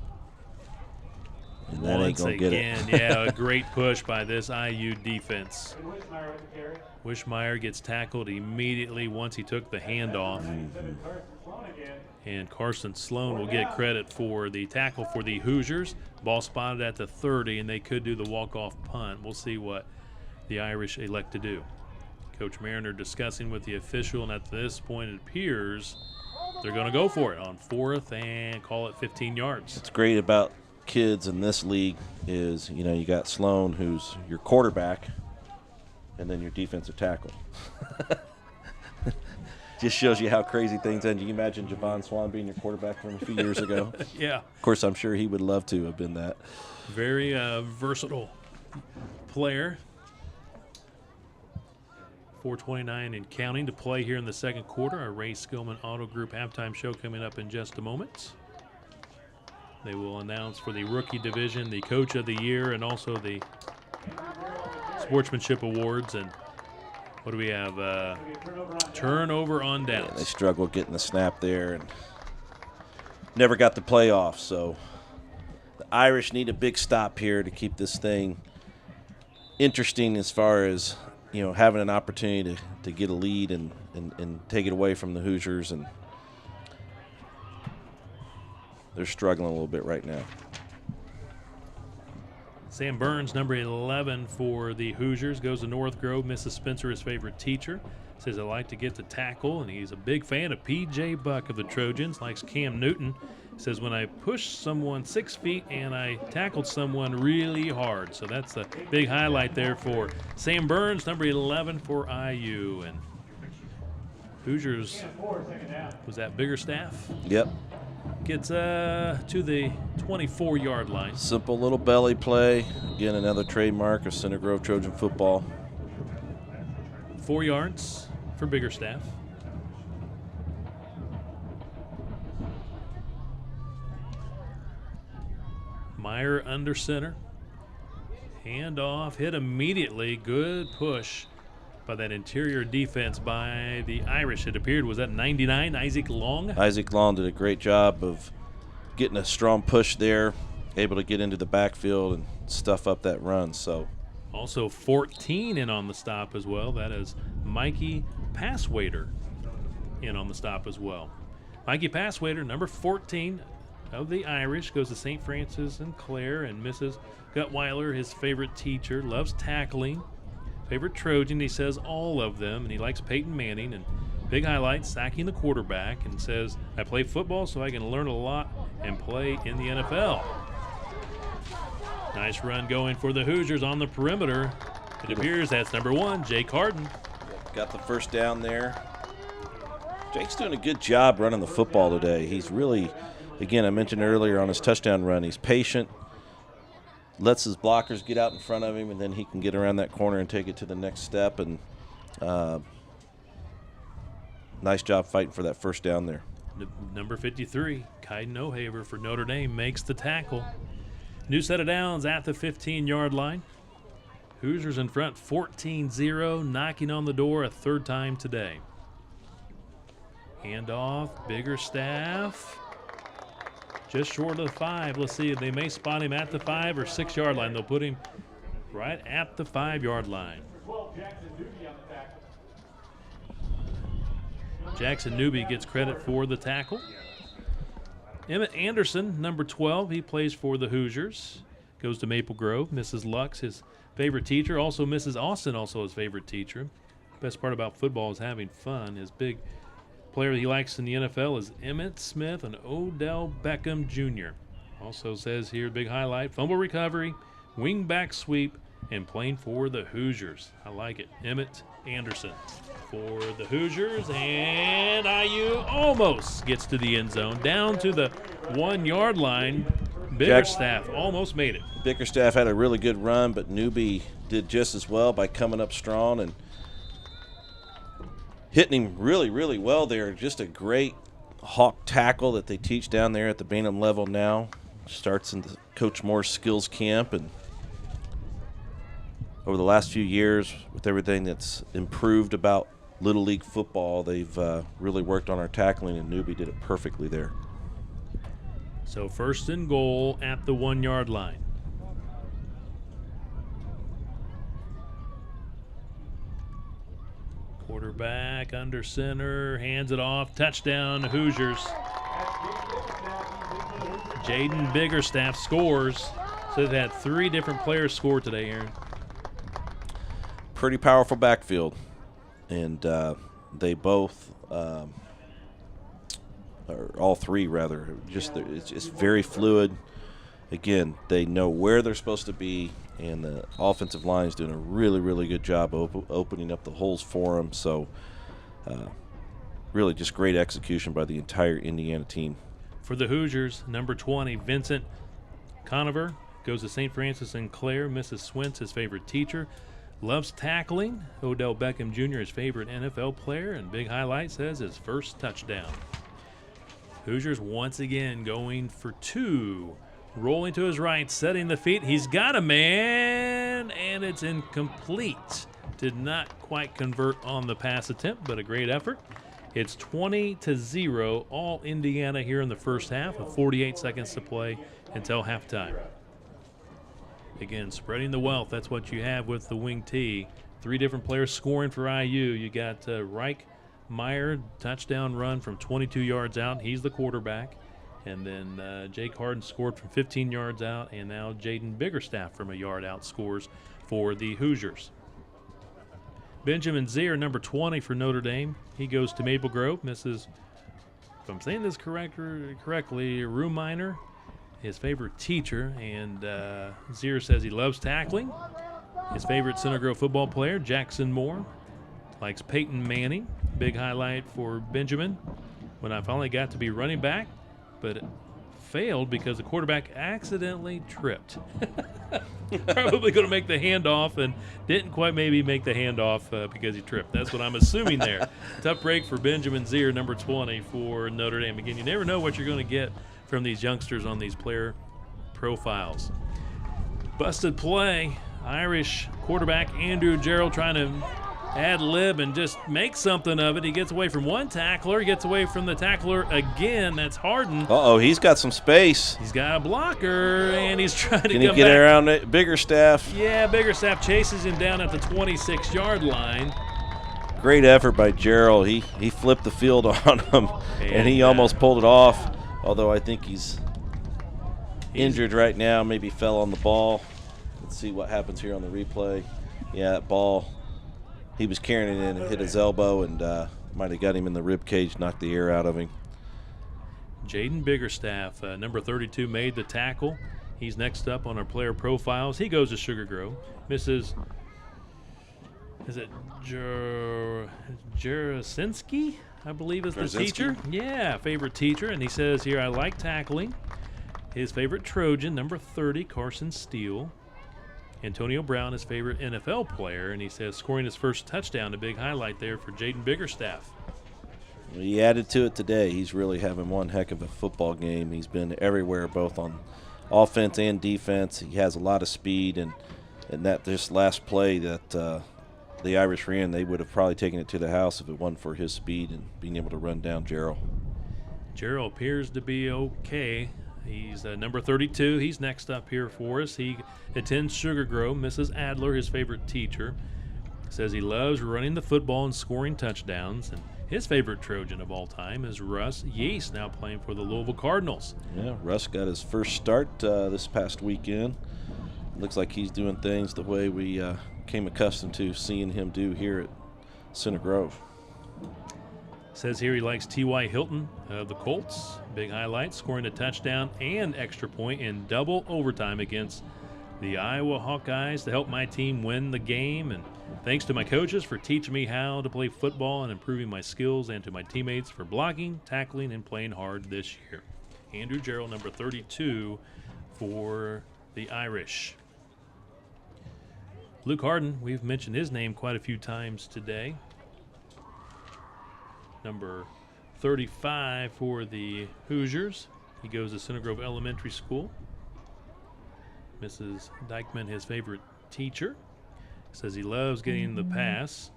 And that ain't going to get it. Yeah, a great push by this IU defense. Wishmeyer gets tackled immediately once he took the handoff. And Carson Sloan will get credit for the tackle for the Hoosiers. Ball spotted at the 30, and they could do the walk-off punt. We'll see what the Irish elect to do. Coach Mariner discussing with the official, and at this point it appears they're going to go for it on 4th and call it 15 yards. What's great about kids in this league is, you got Sloan, who's your quarterback, and then your defensive tackle. Just shows you how crazy things end. Can you imagine Javon Swan being your quarterback from a few years ago? Yeah. Of course, I'm sure he would love to have been that. Very versatile player. 4:29 and counting to play here in the second quarter. Our Ray Skillman Auto Group halftime show coming up in just a moment. They will announce for the rookie division the Coach of the Year and also the Sportsmanship Awards. And what do we have? Turnover on downs. Yeah, they struggled getting the snap there and never got the playoff. So the Irish need a big stop here to keep this thing interesting as far as, having an opportunity to get a lead and take it away from the Hoosiers. And they're struggling a little bit right now. Sam Burns, number 11 for the Hoosiers, goes to North Grove. Mrs. Spencer, his favorite teacher, says I like to get the tackle, and he's a big fan of P.J. Buck of the Trojans, likes Cam Newton. Says when I pushed someone 6 feet and I tackled someone really hard. So that's a big highlight there for Sam Burns, number 11 for IU. And Hoosiers, was that Biggerstaff? Yep. Gets to the 24-yard line. Simple little belly play. Again, another trademark of Center Grove Trojan football. 4 yards for Biggerstaff. Meyer under center. Handoff, hit immediately. Good push by that interior defense by the Irish. It appeared, was that 99, Isaac Long? Isaac Long did a great job of getting a strong push there, able to get into the backfield and stuff up that run. So also 14 in on the stop as well. That is Mikey Passwaiter in on the stop as well. Mikey Passwaiter, number 14 of the Irish, goes to St. Francis and Clare, and Mrs. Gutweiler, his favorite teacher, loves tackling. Favorite Trojan, he says all of them, and he likes Peyton Manning. And big highlight, sacking the quarterback, and says, I play football so I can learn a lot and play in the NFL. Nice run going for the Hoosiers on the perimeter. It appears that's number 1, Jake Harden. Got the first down there. Jake's doing a good job running the football today. He's really, again, I mentioned earlier on his touchdown run, he's patient, lets his blockers get out in front of him, and then he can get around that corner and take it to the next step. And nice job fighting for that first down there. Number 53, Kaiden O'Haver for Notre Dame, makes the tackle. New set of downs at the 15-yard line. Hoosiers in front 14-0, knocking on the door a third time today. Handoff, Biggerstaff. Just short of the 5. Let's see if they may spot him at the 5 or 6 yard line. They'll put him right at the 5 yard line. Jackson Newby gets credit for the tackle. Emmett Anderson, number 12, he plays for the Hoosiers. Goes to Maple Grove. Mrs. Lux, his favorite teacher. Also Mrs. Austin, also his favorite teacher. Best part about football is having fun. His big player he likes in the NFL is Emmitt Smith and Odell Beckham Jr. Also says here, big highlight, fumble recovery, wing back sweep, and playing for the Hoosiers. I like it. Emmett Anderson for the Hoosiers, and IU almost gets to the end zone, down to the 1 yard line. Bickerstaff almost made it. Bickerstaff had a really good run, but Newby did just as well by coming up strong and hitting him really, really well there. Just a great hawk tackle that they teach down there at the Bantam level now. Starts in the Coach Moore's skills camp, and over the last few years, with everything that's improved about Little League football, they've really worked on our tackling, and Newby did it perfectly there. So 1st and goal at the 1 yard line. Quarterback under center, hands it off, touchdown Hoosiers. Jaden Biggerstaff scores. So they've had 3 different players score today, Aaron. Pretty powerful backfield, and they both, or all 3 rather, it's just very fluid. Again, they know where they're supposed to be, and the offensive line is doing a really, really good job opening up the holes for them. So really just great execution by the entire Indiana team. For the Hoosiers, number 20, Vincent Conover, goes to St. Francis and Clare. Mrs. Swintz, his favorite teacher. Loves tackling. Odell Beckham Jr., his favorite NFL player. And big highlight says his first touchdown. Hoosiers once again going for 2. Rolling to his right, setting the feet. He's got a man, and it's incomplete. Did not quite convert on the pass attempt, but a great effort. It's 20-0, all Indiana here in the first half, with 48 seconds to play until halftime. Again, spreading the wealth, that's what you have with the wing T. 3 different players scoring for IU. You got Reich Meyer, touchdown run from 22 yards out. He's the quarterback. And then Jake Harden scored from 15 yards out, and now Jaden Biggerstaff from a yard out scores for the Hoosiers. Benjamin Zier, number 20 for Notre Dame. He goes to Maple Grove. Mrs., if I'm saying this correctly, Ruminer, his favorite teacher. And Zier says he loves tackling. His favorite Center Grove football player, Jackson Moore, likes Peyton Manning. Big highlight for Benjamin when I finally got to be running back, but it failed because the quarterback accidentally tripped. Probably going to make the handoff and didn't quite maybe make the handoff because he tripped. That's what I'm assuming there. Tough break for Benjamin Zier, number 20 for Notre Dame. Again, you never know what you're going to get from these youngsters on these player profiles. Busted play. Irish quarterback Andrew Gerald trying to ad-lib and just make something of it. He gets away from one tackler, gets away from the tackler again. That's Harden. Uh-oh, he's got some space. He's got a blocker, and he's trying to Can he come get back. around it? Biggerstaff. Yeah, Biggerstaff chases him down at the 26-yard line. Great effort by Gerald. He flipped the field on him, and he almost pulled it off, although I think he's injured right now, maybe fell on the ball. Let's see what happens here on the replay. Yeah, that ball, he was carrying it in and hit his elbow, and might have got him in the rib cage, knocked the air out of him. Jaden Biggerstaff, number 32, made the tackle. He's next up on our player profiles. He goes to Sugar Grove. Is it Jarasinski, I believe is the teacher? Yeah, favorite teacher. And he says here, I like tackling. His favorite Trojan, number 30, Carson Steele. Antonio Brown, his favorite NFL player, and he says scoring his first touchdown, a big highlight there for Jaden Biggerstaff. He added to it today. He's really having one heck of a football game. He's been everywhere, both on offense and defense. He has a lot of speed, and that this last play that the Irish ran, they would have probably taken it to the house if it wasn't for his speed and being able to run down Gerald. Gerald appears to be okay. He's number 32. He's next up here for us. He attends Sugar Grove. Mrs. Adler, his favorite teacher, says he loves running the football and scoring touchdowns. And His favorite Trojan of all time is Russ Yeast, now playing for the Louisville Cardinals. Yeah, Russ got his first start this past weekend. Looks like he's doing things the way we came accustomed to seeing him do here at Center Grove. Says here he likes T.Y. Hilton of the Colts. Big highlight, scoring a touchdown and extra point in double overtime against the Iowa Hawkeyes to help my team win the game. And thanks to my coaches for teaching me how to play football and improving my skills, and to my teammates for blocking, tackling, and playing hard this year. Andrew Gerald, number 32 for the Irish. Luke Harden, we've mentioned his name quite a few times today. Number 35 for the Hoosiers. He goes to Center Grove Elementary School. Mrs. Dykeman, his favorite teacher, says he loves getting the pass,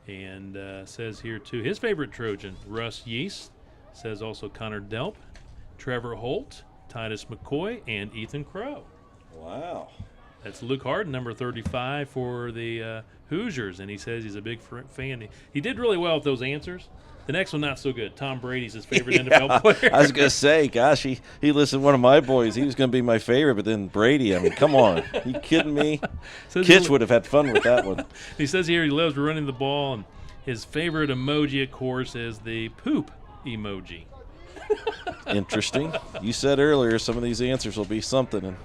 and says here too his favorite Trojan, Russ Yeast. Says also Connor Delp, Trevor Holt, Titus McCoy, and Ethan Crow. Wow. That's Luke Harden, number 35 for the Hoosiers, and he says he's a big fan. He did really well with those answers. The next one, not so good. Tom Brady's his favorite NFL player. I was going to say, gosh, he listened to one of my boys. He was going to be my favorite, but then Brady, I mean, come on. You kidding me? Kitch would have had fun with that one. He says here he loves running the ball, and his favorite emoji, of course, is the poop emoji. Interesting. You said earlier some of these answers will be something, and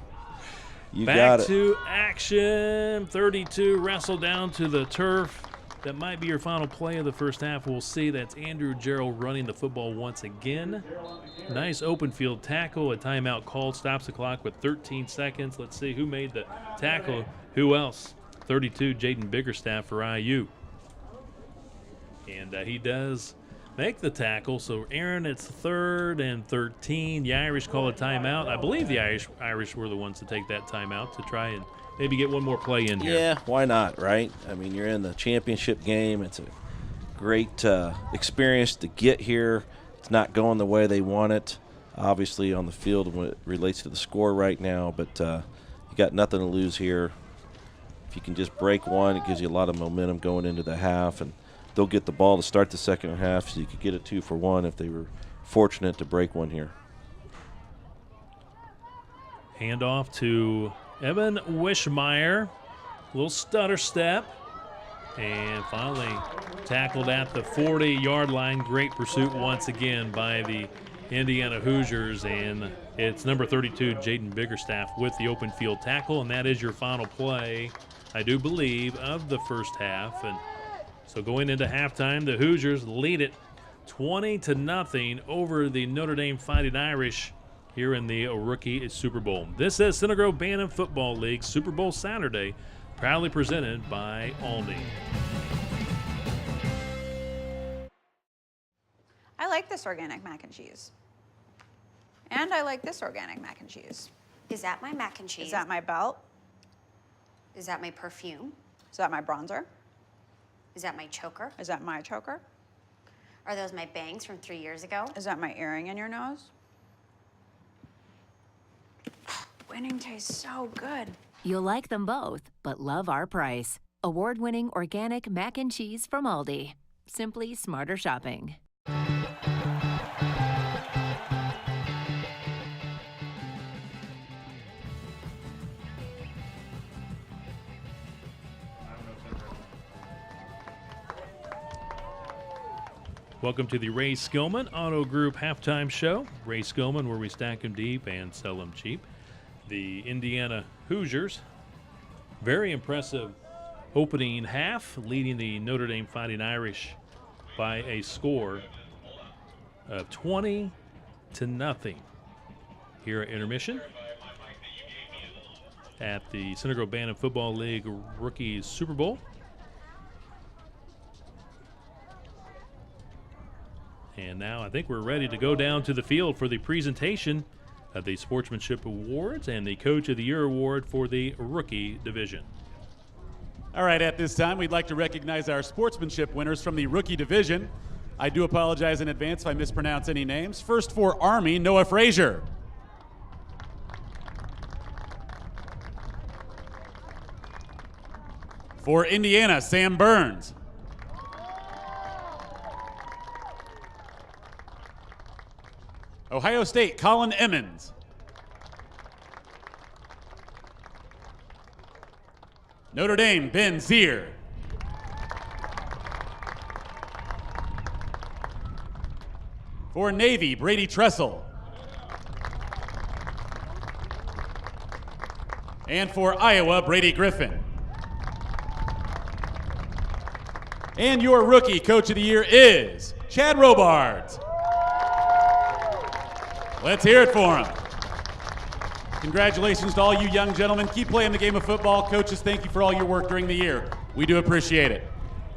you Back got it. to action. 32 wrestle down to the turf. That might be your final play of the first half. We'll see. That's Andrew Gerald running the football once again. Nice open field tackle. A timeout called. Stops the clock with 13 seconds. Let's see who made the tackle. Who else? 32, Jaden Biggerstaff for IU. And he does make the tackle. So, Aaron, it's 3rd and 13. The Irish call a timeout. I believe the Irish were the ones to take that timeout to try and maybe get one more play in here. Yeah, why not, right? I mean, you're in the championship game. It's a great experience to get here. It's not going the way they want it, obviously, on the field when it relates to the score right now, but you got nothing to lose here. If you can just break one, it gives you a lot of momentum going into the half, and they'll get the ball to start the second half, so you could get a 2-for-1 if they were fortunate to break one here. Handoff to Evan Wishmeyer, little stutter step, and finally tackled at the 40-yard line. Great pursuit once again by the Indiana Hoosiers, and it's number 32, Jaden Biggerstaff, with the open field tackle, and that is your final play, I do believe, of the first half. And so going into halftime, the Hoosiers lead it 20-0 over the Notre Dame Fighting Irish here in the Rookie Super Bowl. This is Center Grove Bantam Football League Super Bowl Saturday, proudly presented by Aldi. I like this organic mac and cheese. And I like this organic mac and cheese. Is that my mac and cheese? Is that my belt? Is that my perfume? Is that my bronzer? Is that my choker? Is that my choker? Are those my bangs from 3 years ago? Is that my earring in your nose? Winning tastes so good. You'll like them both, but love our price. Award-winning organic mac and cheese from Aldi. Simply smarter shopping. Welcome to the Ray Skillman Auto Group halftime show. Ray Skillman, where we stack them deep and sell them cheap. The Indiana Hoosiers, very impressive opening half, leading the Notre Dame Fighting Irish by a score of 20-0 here at intermission at the Center Grove Bantam Football League Rookie Super Bowl. And now I think we're ready to go down to the field for the presentation of the Sportsmanship Awards and the Coach of the Year Award for the Rookie Division. All right, at this time, we'd like to recognize our sportsmanship winners from the Rookie Division. I do apologize in advance if I mispronounce any names. First for Army, Noah Frazier. For Indiana, Sam Burns. Ohio State, Colin Emmons. Notre Dame, Ben Zier. For Navy, Brady Tressel. And for Iowa, Brady Griffin. And your rookie coach of the year is Chad Robards. Let's hear it for him. Congratulations to all you young gentlemen. Keep playing the game of football. Coaches, thank you for all your work during the year. We do appreciate it.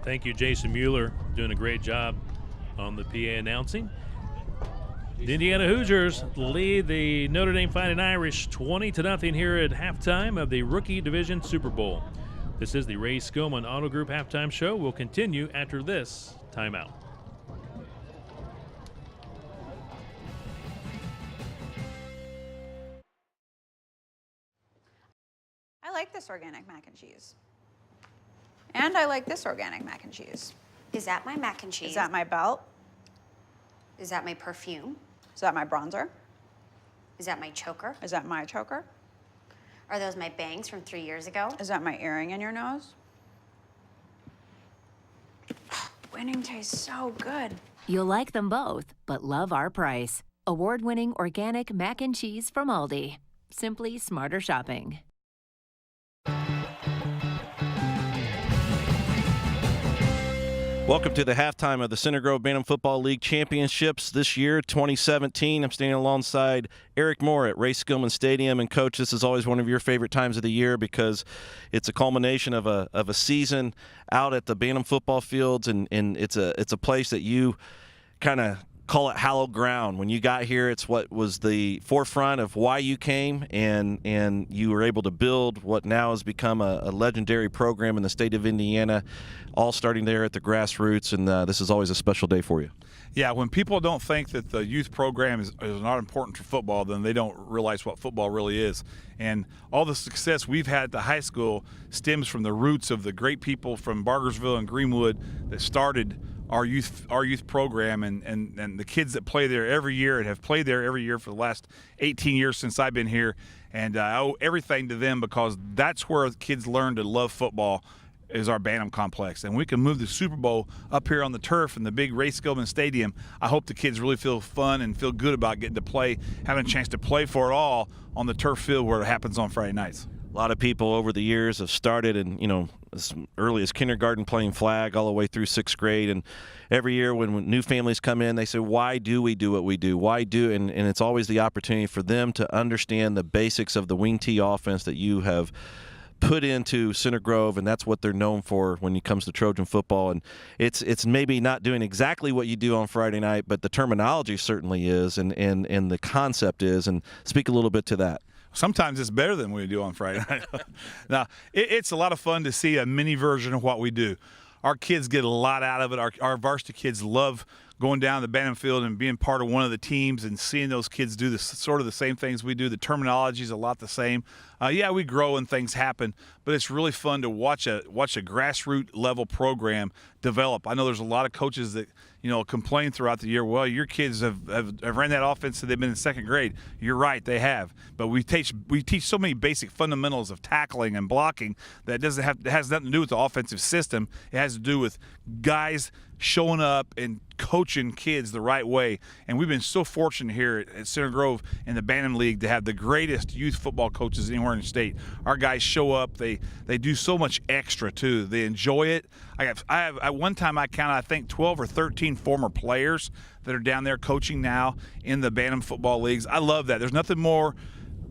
Thank you, Jason Mueller, doing a great job on the PA announcing. The Indiana Hoosiers lead the Notre Dame Fighting Irish 20-0 here at halftime of the Rookie Division Super Bowl. This is the Ray Skillman Auto Group halftime show. We'll continue after this timeout. I like this organic mac and cheese. And I like this organic mac and cheese. Is that my mac and cheese? Is that my belt? Is that my perfume? Is that my bronzer? Is that my choker? Is that my choker? Are those my bangs from 3 years ago? Is that my earring in your nose? Winning tastes so good. You'll like them both, but love our price. Award-winning organic mac and cheese from Aldi. Simply smarter shopping. Welcome to the halftime of the Center Grove Bantam Football League Championships this year, 2017. I'm standing alongside Eric Moore at Ray Skillman Stadium. And, Coach, this is always one of your favorite times of the year because it's a culmination of a season out at the Bantam football fields, and it's a place that you kind of call it hallowed ground. When you got here, it's what was the forefront of why you came, and you were able to build what now has become a legendary program in the state of Indiana, all starting there at the grassroots, and this is always a special day for you. Yeah, when people don't think that the youth program is not important for football, then they don't realize what football really is. And all the success we've had at the high school stems from the roots of the great people from Bargersville and Greenwood that started our youth program, and the kids that play there every year and have played there every year for the last 18 years since I've been here. And I owe everything to them because that's where kids learn to love football, is our Bantam complex. And we can move the Super Bowl up here on the turf in the big Ray Skillman Stadium. I hope the kids really feel fun and feel good about getting to play, having a chance to play for it all on the turf field where it happens on Friday nights. A lot of people over the years have started in, as early as kindergarten playing flag all the way through 6th grade. And every year when new families come in, they say, why do we do what we do? Why do? And it's always the opportunity for them to understand the basics of the wing tee offense that you have put into Center Grove, and that's what they're known for when it comes to Trojan football. And it's maybe not doing exactly what you do on Friday night, but the terminology certainly is, and the concept is. And speak a little bit to that. Sometimes it's better than we do on Friday night. Now, it's a lot of fun to see a mini version of what we do. Our kids get a lot out of it. Our varsity kids love going down the Bantam field and being part of one of the teams and seeing those kids do sort of the same things we do. The terminology is a lot the same. Yeah, we grow and things happen, but it's really fun to watch a grassroots level program develop. I know there's a lot of coaches that complain throughout the year. Well, your kids have ran that offense since they've been in 2nd grade. You're right, they have. But we teach so many basic fundamentals of tackling and blocking that it has nothing to do with the offensive system. It has to do with guys showing up and coaching kids the right way. And we've been so fortunate here at Center Grove in the Bantam League to have the greatest youth football coaches anywhere in the state. Our guys show up. They do so much extra too. They enjoy it. I have at one time I counted, I think, 12 or 13 former players that are down there coaching now in the Bantam football leagues. I love that. There's nothing more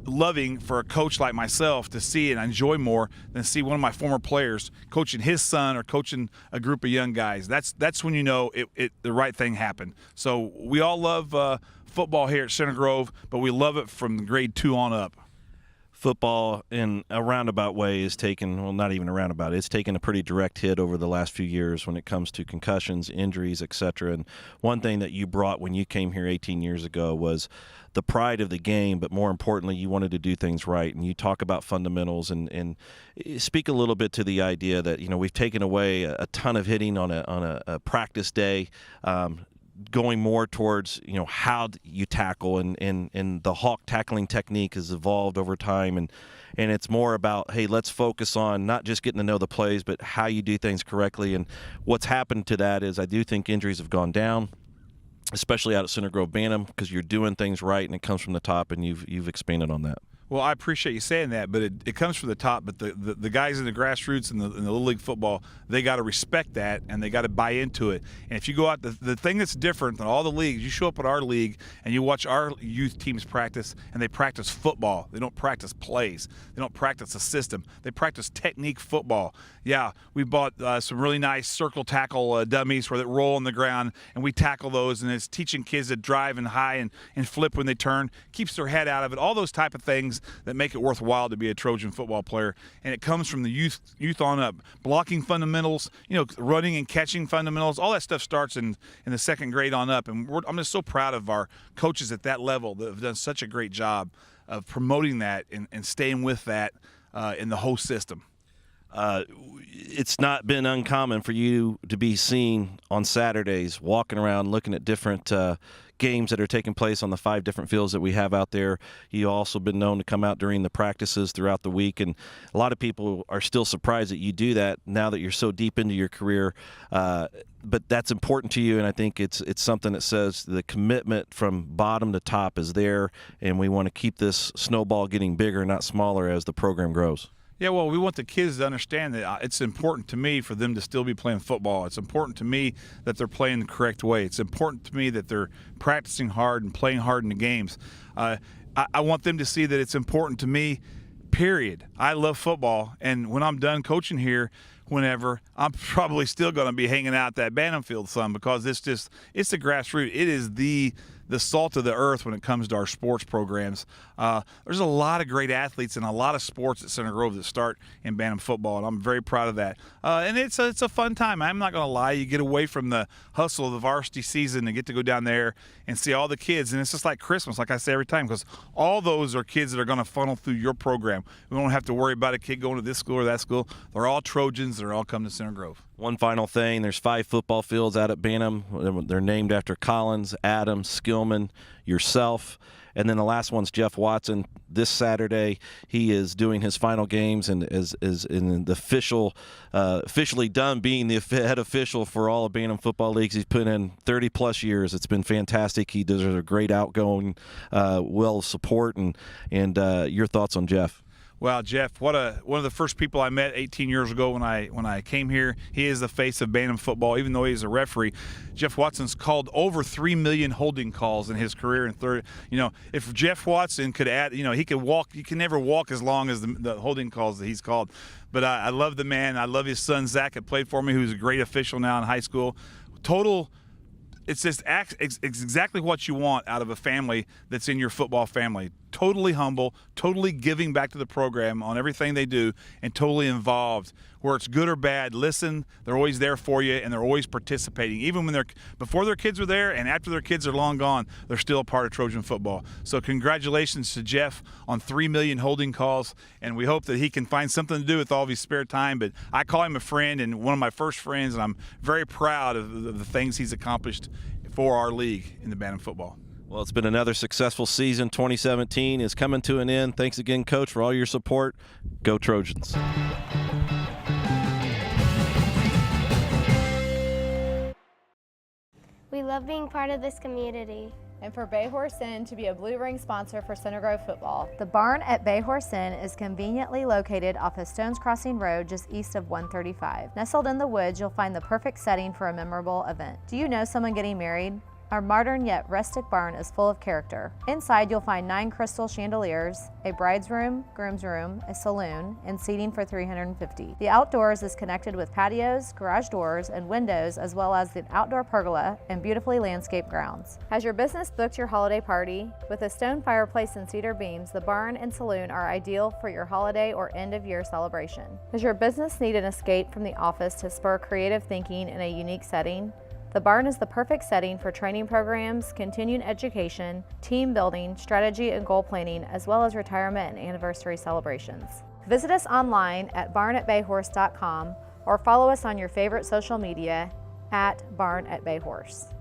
loving for a coach like myself to see and enjoy more than see one of my former players coaching his son or coaching a group of young guys. That's when you know the right thing happened. So we all love football here at Center Grove, but we love it from grade 2 on up. Football in a roundabout way is taken, well, not even a roundabout, it's taken a pretty direct hit over the last few years when it comes to concussions, injuries, etc. And one thing that you brought when you came here 18 years ago was the pride of the game, but more importantly, you wanted to do things right. And you talk about fundamentals and speak a little bit to the idea that, we've taken away a ton of hitting on a practice day. going more towards, how you tackle, and the hawk tackling technique has evolved over time, and it's more about, hey, let's focus on not just getting to know the plays, but how you do things correctly. And what's happened to that is I do think injuries have gone down, especially out at Center Grove Bantam, because you're doing things right and it comes from the top, and you've expanded on that. Well, I appreciate you saying that, but it comes from the top. But the guys in the grassroots and the Little League football, they got to respect that, and they got to buy into it. And if you go out, the thing that's different than all the leagues, you show up at our league and you watch our youth teams practice, and they practice football. They don't practice plays. They don't practice a system. They practice technique football. Yeah, we bought some really nice circle tackle dummies where they roll on the ground, and we tackle those, and it's teaching kids to drive and high and flip when they turn, keeps their head out of it, all those type of things that make it worthwhile to be a Trojan football player. And it comes from the youth on up. Blocking fundamentals, running and catching fundamentals, all that stuff starts in the second grade on up. And I'm just so proud of our coaches at that level that have done such a great job of promoting that and staying with that in the whole system. It's not been uncommon for you to be seen on Saturdays walking around looking at different games that are taking place on the 5 different fields that we have out there. You've also been known to come out during the practices throughout the week, and a lot of people are still surprised that you do that now that you're so deep into your career. But that's important to you, and I think it's something that says the commitment from bottom to top is there, and we want to keep this snowball getting bigger, not smaller, as the program grows. Yeah, well, we want the kids to understand that it's important to me for them to still be playing football. It's important to me that they're playing the correct way. It's important to me that they're practicing hard and playing hard in the games. I want them to see that it's important to me, period. I love football, and when I'm done coaching here, whenever, I'm probably still going to be hanging out at that Bantam field some, because it's the grassroots. It is the salt of the earth when it comes to our sports programs. There's a lot of great athletes and a lot of sports at Center Grove that start in Bantam football, and I'm very proud of that. And it's a fun time. I'm not going to lie. You get away from the hustle of the varsity season and get to go down there and see all the kids, and it's just like Christmas, like I say every time, because all those are kids that are going to funnel through your program. We don't have to worry about a kid going to this school or that school. They're all Trojans. They're all coming to Center Grove. One final thing, there's 5 football fields out at Bantam. They're named after Collins, Adams, Skillman, yourself. And then the last one's Jeff Watson. This Saturday, he is doing his final games and is in the officially done being the head official for all of Bantam football leagues. He's put in 30-plus years. It's been fantastic. He does a great outgoing, well support. And your thoughts on Jeff? Well, Jeff, one of the first people I met 18 years ago when I came here. He is the face of Bantam football, even though he's a referee. Jeff Watson's called over 3 million holding calls in his career. If Jeff Watson could add, he could walk. He can never walk as long as the holding calls that he's called. But I love the man. I love his son Zach, that played for me, who's a great official now in high school. It's just it's exactly what you want out of a family that's in your football family. Totally humble, totally giving back to the program on everything they do, and totally involved. Where it's good or bad, listen, they're always there for you, and they're always participating. Even when before their kids are there and after their kids are long gone, they're still a part of Trojan football. So congratulations to Jeff on 3 million holding calls, and we hope that he can find something to do with all of his spare time. But I call him a friend and one of my first friends, and I'm very proud of the things he's accomplished for our league in the Bantam football. Well, it's been another successful season. 2017 is coming to an end. Thanks again, Coach, for all your support. Go Trojans. We love being part of this community. And for Bay Horse Inn to be a Blue Ring sponsor for Center Grove football. The barn at Bay Horse Inn is conveniently located off of Stones Crossing Road just east of 135. Nestled in the woods, you'll find the perfect setting for a memorable event. Do you know someone getting married? Our modern yet rustic barn is full of character. Inside, you'll find 9 crystal chandeliers, a bride's room, groom's room, a saloon, and seating for 350. The outdoors is connected with patios, garage doors, and windows, as well as the outdoor pergola and beautifully landscaped grounds. Has your business booked your holiday party? With a stone fireplace and cedar beams, the barn and saloon are ideal for your holiday or end-of-year celebration. Does your business need an escape from the office to spur creative thinking in a unique setting? The barn is the perfect setting for training programs, continuing education, team building, strategy and goal planning, as well as retirement and anniversary celebrations. Visit us online at barnatbayhorse.com or follow us on your favorite social media at barnatbayhorse.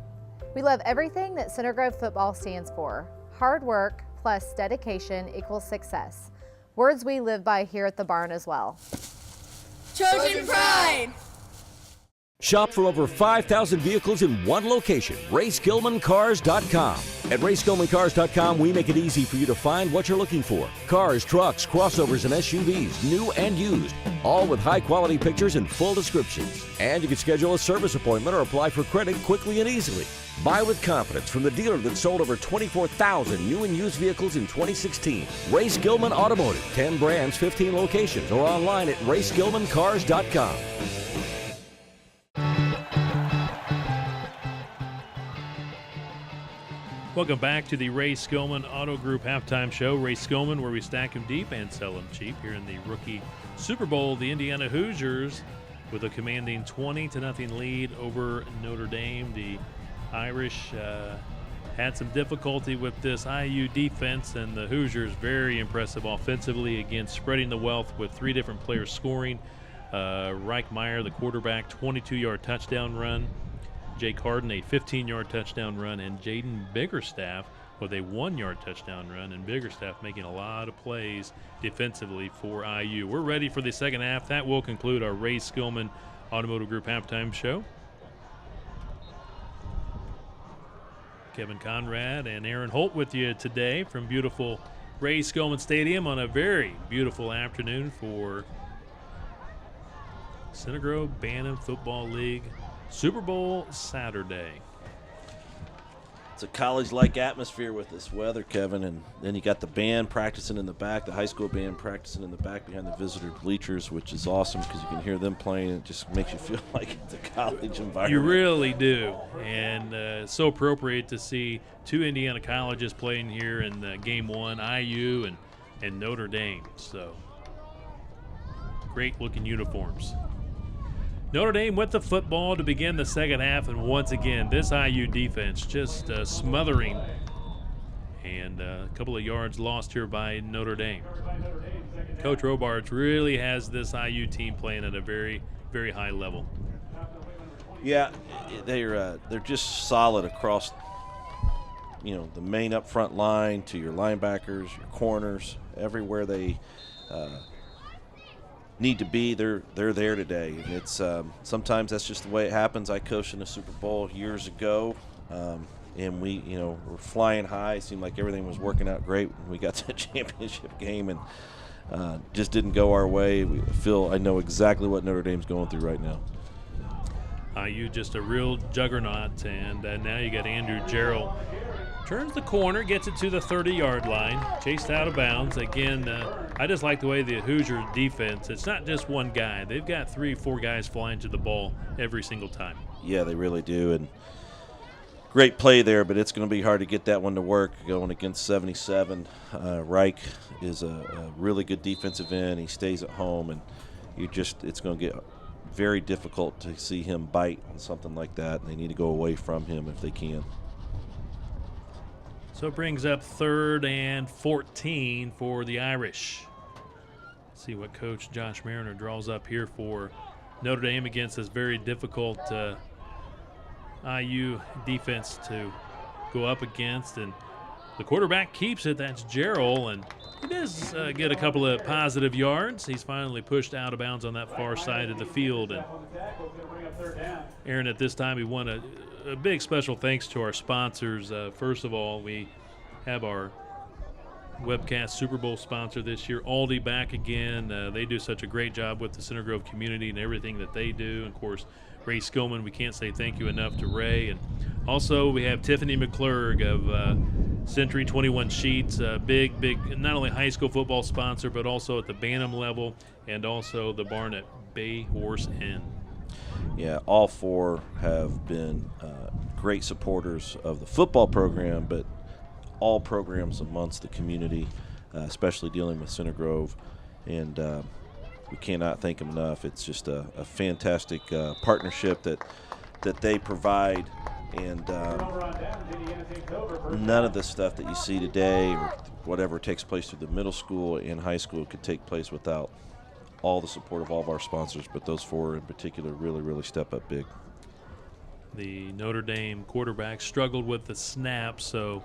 We love everything that Center Grove football stands for. Hard work plus dedication equals success. Words we live by here at the barn as well. Trojan Pride! Shop for over 5,000 vehicles in one location, RaySkillmanCars.com. At RaySkillmanCars.com, we make it easy for you to find what you're looking for. Cars, trucks, crossovers, and SUVs, new and used, all with high-quality pictures and full descriptions. And you can schedule a service appointment or apply for credit quickly and easily. Buy with confidence from the dealer that sold over 24,000 new and used vehicles in 2016. Ray Skillman Automotive, 10 brands, 15 locations, or online at RaySkillmanCars.com. Welcome back to the Ray Skillman Auto Group halftime show. Ray Skillman, where we stack them deep and sell them cheap. Here in the rookie Super Bowl, the Indiana Hoosiers with a commanding 20-0 lead over Notre Dame. The Irish had some difficulty with this IU defense, and the Hoosiers very impressive offensively, again spreading the wealth with 3 different players scoring. Reichmeyer, the quarterback, 22-yard touchdown run. Jake Harden, a 15-yard touchdown run, and Jaden Biggerstaff with a 1-yard touchdown run, and Biggerstaff making a lot of plays defensively for IU. We're ready for the second half. That will conclude our Ray Skillman Automotive Group halftime show. Kevin Conrad and Aaron Holt with you today from beautiful Ray Skillman Stadium on a very beautiful afternoon for Center Grove Bantam Football League Super Bowl Saturday. It's a college-like atmosphere with this weather, Kevin, and then you got the band practicing in the back, the high school band practicing in the back behind the visitor bleachers, which is awesome because you can hear them playing. It just makes you feel like it's a college environment. You really do, and so appropriate to see 2 Indiana colleges playing here in Game 1, IU and Notre Dame. So great-looking uniforms. Notre Dame with the football to begin the second half, and once again, this IU defense just smothering, and a couple of yards lost here by Notre Dame. Coach Robards really has this IU team playing at a very, very high level. Yeah, they're just solid across, the main up front line to your linebackers, your corners, everywhere they need to be, they're there today. It's sometimes that's just the way it happens. I coached in a Super Bowl years ago, and we we're flying high. It seemed like everything was working out great when we got to the championship game, and just didn't go our way. I know exactly what Notre Dame's going through right now. IU just a real juggernaut, and now you got Andrew Jarrell. Turns the corner, gets it to the 30-yard line, chased out of bounds. Again, I just like the way the Hoosier defense, it's not just one guy. They've got 3 or 4 guys flying to the ball every single time. Yeah, they really do. And great play there, but it's going to be hard to get that one to work going against 77. Reich is a really good defensive end. He stays at home, and it's going to get very difficult to see him bite on something like that. And they need to go away from him if they can. So it brings up 3rd and 14 for the Irish. Let's see what Coach Josh Mariner draws up here for Notre Dame against this very difficult IU defense to go up against. And the quarterback keeps it. That's Jarrell, and he does get a couple of positive yards. He's finally pushed out of bounds on that far side of the field. And Aaron, at this time, we want a big special thanks to our sponsors. First of all, we have our webcast Super Bowl sponsor this year, Aldi, back again. They do such a great job with the Center Grove community and everything that they do. And of course, Ray Skillman, we can't say thank you enough to Ray. And also we have Tiffany McClurg of Century 21 Sheets, big, not only high school football sponsor, but also at the Bantam level, and also the barn at Bay Horse Inn. Yeah, all 4 have been great supporters of the football program, but all programs amongst the community, especially dealing with Center Grove. And we cannot thank them enough. It's just a fantastic partnership that they provide. And none of the stuff that you see today or whatever takes place through the middle school and high school could take place without all the support of all of our sponsors, but those 4 in particular really, really step up big. The Notre Dame quarterback struggled with the snap, so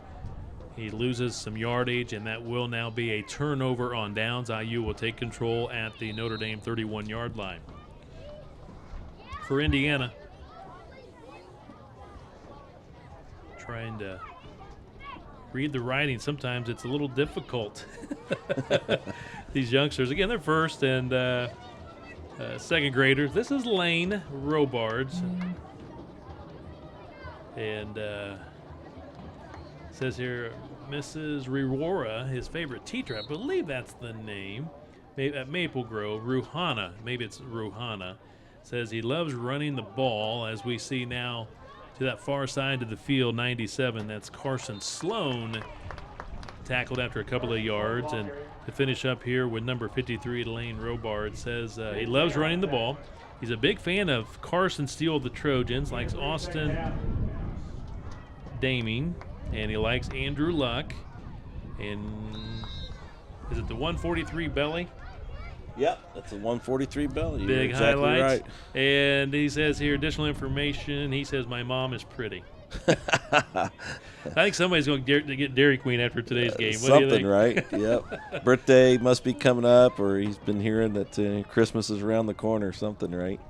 he loses some yardage, and that will now be a turnover on downs. IU will take control at the Notre Dame 31-yard line. For Indiana, trying to read the writing, sometimes it's a little difficult. These youngsters, again, they're first and second graders. This is Lane Robards. And says here, Mrs. Rewara, his favorite teacher, I believe that's the name, at Maple Grove, Ruhana, maybe it's Ruhana, says he loves running the ball, as we see now to that far side of the field, 97, that's Carson Sloan, tackled after a couple of yards. And to finish up here with number 53, Lane Robard, says he loves running the ball. He's a big fan of Carson Steele of the Trojans, likes Austin Daming, and he likes Andrew Luck. And is it the 143 belly? Yep, that's a 143 belly. You're Big exactly highlights. Right. And he says here, additional information. He says, my mom is pretty. I think somebody's going to get Dairy Queen after today's game. What do you Something, think? right? Yep. Birthday must be coming up, or he's been hearing that Christmas is around the corner, something, right?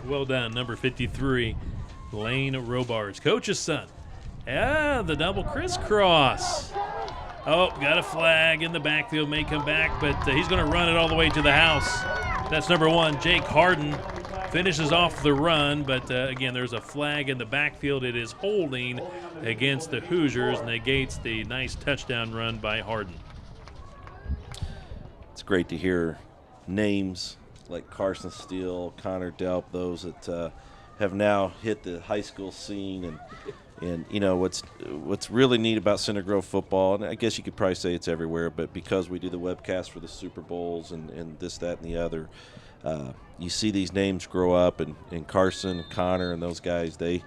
Well done, number 53, Lane Robards. Coach's son. Yeah, the double crisscross. Oh, got a flag in the backfield, may come back, but he's going to run it all the way to the house. That's number 1, Jake Harden. Finishes off the run, but again, there's a flag in the backfield. It is holding against the Hoosiers, negates the nice touchdown run by Harden. It's great to hear names like Carson Steele, Connor Delp, those that have now hit the high school scene. And you know, what's really neat about Center Grove football, and I guess you could probably say it's everywhere, but because we do the webcast for the Super Bowls and this, that, and the other, you see these names grow up, and Carson, Connor, and those guys, they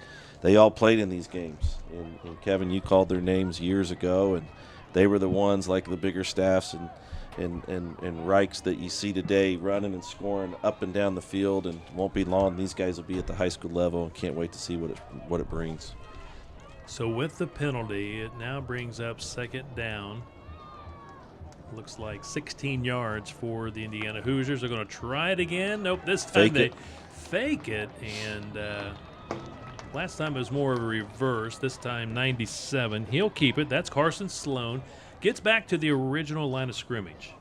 all played in these games. And Kevin, you called their names years ago, and they were the ones like the bigger staffs and Reichs that you see today running and scoring up and down the field, and won't be long. These guys will be at the high school level, and can't wait to see what it brings. So with the penalty, it now brings up second down. Looks like 16 yards for the Indiana Hoosiers. They're going to try it again. Nope, this time they fake it. And last time it was more of a reverse. This time 97. He'll keep it. That's Carson Sloan. Gets back to the original line of scrimmage.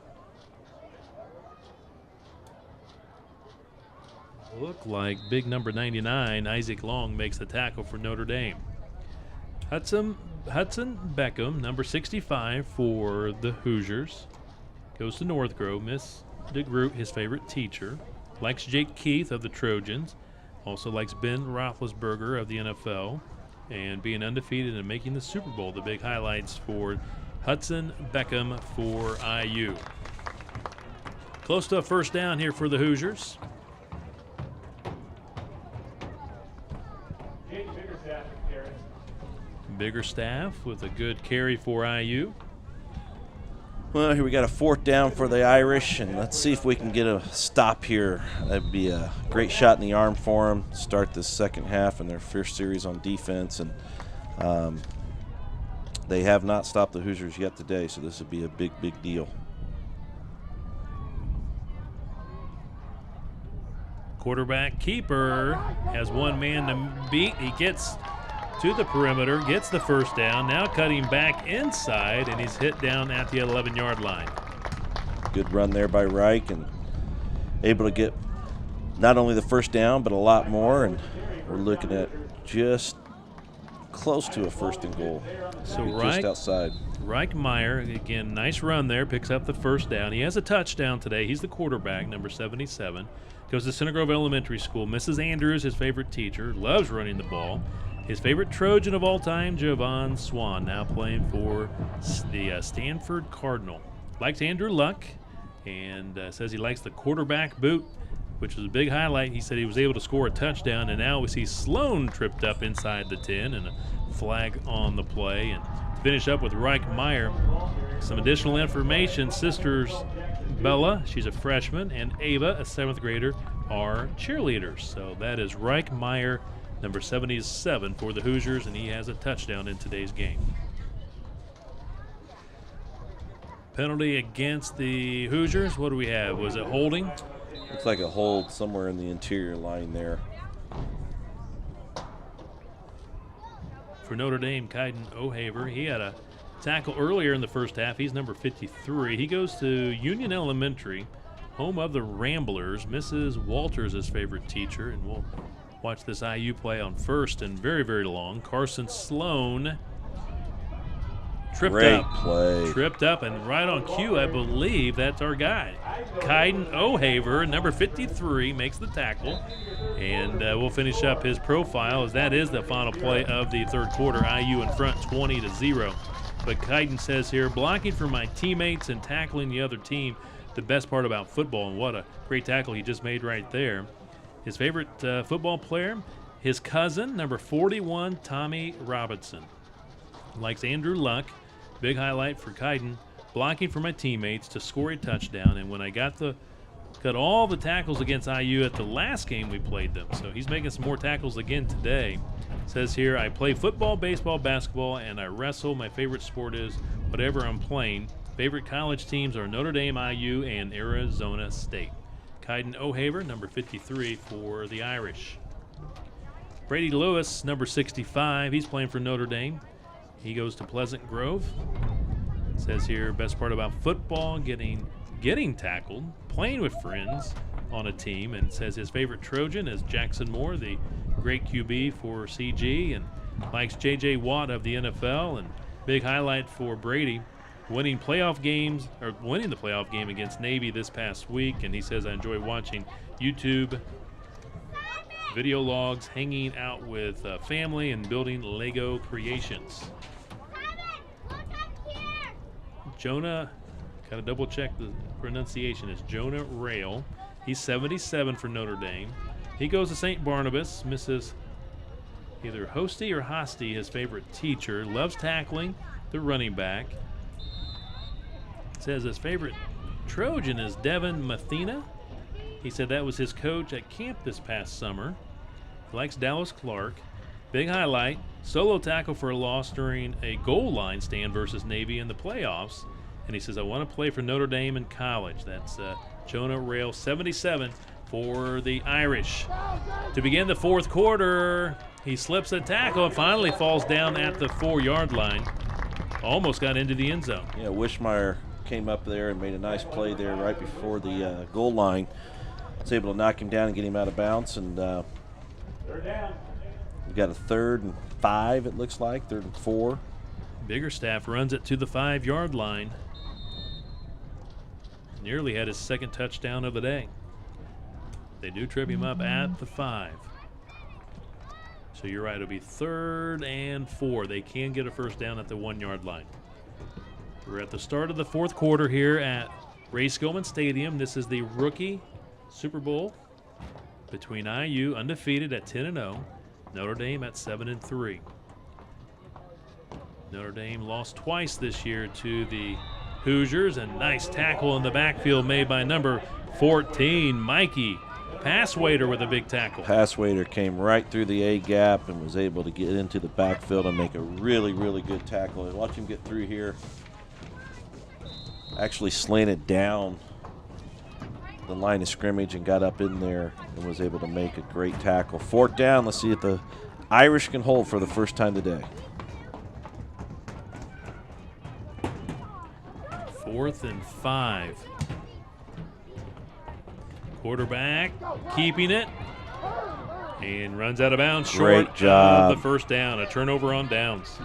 Look like big number 99, Isaac Long, makes the tackle for Notre Dame. Hudson Beckham, number 65 for the Hoosiers, goes to North Grove. Miss DeGroot, his favorite teacher, likes Jake Keith of the Trojans, also likes Ben Roethlisberger of the NFL, and being undefeated and making the Super Bowl. The big highlights for Hudson Beckham for IU. Close to a first down here for the Hoosiers. Biggerstaff with a good carry for IU. Well, here we got a fourth down for the Irish, and let's see if we can get a stop here. That'd be a great shot in the arm for them. Start the second half in their first series on defense, and they have not stopped the Hoosiers yet today, so this would be a big, big deal. Quarterback keeper has one man to beat. He gets to the perimeter, gets the first down, now cutting back inside, and he's hit down at the 11-yard line. Good run there by Reich, and able to get not only the first down, but a lot more, and we're looking at just close to a first and goal. So just outside. Reich Meyer, again, nice run there, picks up the first down. He has a touchdown today. He's the quarterback, number 77. Goes to Center Grove Elementary School. Mrs. Andrews, his favorite teacher, loves running the ball. His favorite Trojan of all time, Javon Swan, now playing for the Stanford Cardinal. Likes Andrew Luck, and says he likes the quarterback boot, which was a big highlight. He said he was able to score a touchdown, and now we see Sloan tripped up inside the 10 and a flag on the play. And to finish up with Reich Meyer, some additional information. Sisters Bella, she's a freshman, and Ava, a 7th grader, are cheerleaders. So that is Reich Meyer number 77 for the Hoosiers, and he has a touchdown in today's game. Penalty against the Hoosiers. What do we have? Was it holding? Looks like a hold somewhere in the interior line there. For Notre Dame, Kaiden O'Haver. He had a tackle earlier in the first half. He's number 53. He goes to Union Elementary, home of the Ramblers. Mrs. Walters, his favorite teacher, and we'll watch this IU play on first and very, very long. Carson Sloan tripped up, and right on cue, I believe that's our guy. Kaiden O'Haver, number 53, makes the tackle, and we'll finish up his profile as that is the final play of the third quarter. IU in front 20-0. But Kaiden says here, blocking for my teammates and tackling the other team, the best part about football, and what a great tackle he just made right there. His favorite football player, his cousin, number 41, Tommy Robinson. Likes Andrew Luck. Big highlight for Kaiden, blocking for my teammates to score a touchdown. And when I got all the tackles against IU at the last game we played them, so he's making some more tackles again today. Says here, I play football, baseball, basketball, and I wrestle. My favorite sport is whatever I'm playing. Favorite college teams are Notre Dame, IU, and Arizona State. Kaiden O'Haver, number 53 for the Irish. Brady Lewis, number 65. He's playing for Notre Dame. He goes to Pleasant Grove. It says here, best part about football, getting tackled, playing with friends on a team, and says his favorite Trojan is Jackson Moore, the great QB for CG, and likes J.J. Watt of the NFL. And big highlight for Brady, winning the playoff game against Navy this past week. And he says, I enjoy watching YouTube video logs, hanging out with family, and building Lego creations. Jonah, gotta double check the pronunciation, is Jonah Rail. He's 77 for Notre Dame. He goes to St. Barnabas. Mrs. either Hosty or Hosty, his favorite teacher. Loves tackling the running back. Says his favorite Trojan is Devin Mathena. He said that was his coach at camp this past summer. He likes Dallas Clark. Big highlight, solo tackle for a loss during a goal line stand versus Navy in the playoffs. And he says, I want to play for Notre Dame in college. That's Jonah Rail, 77 for the Irish. To begin the fourth quarter, he slips a tackle and finally falls down at the 4-yard line. Almost got into the end zone. Yeah, Wishmeyer came up there and made a nice play there right before the goal line. Was able to knock him down and get him out of bounds. And we got a 3rd and 5, it looks like, 3rd and 4. Biggerstaff runs it to the 5-yard line. Nearly had his second touchdown of the day. They do trip him up at the 5. So you're right, it'll be 3rd and 4. They can get a first down at the 1-yard line. We're at the start of the fourth quarter here at Ray-Skillman Stadium. This is the rookie Super Bowl between IU, undefeated at 10-0, Notre Dame at 7-3. Notre Dame lost twice this year to the Hoosiers, and nice tackle in the backfield made by number 14, Mikey Passwaiter, with a big tackle. Passwaiter came right through the A gap and was able to get into the backfield and make a really, really good tackle. And watch him get through here. Actually slanted down the line of scrimmage and got up in there and was able to make a great tackle. 4th down. Let's see if the Irish can hold for the first time today. 4th and 5. Quarterback keeping it and runs out of bounds short of the first down. A turnover on downs.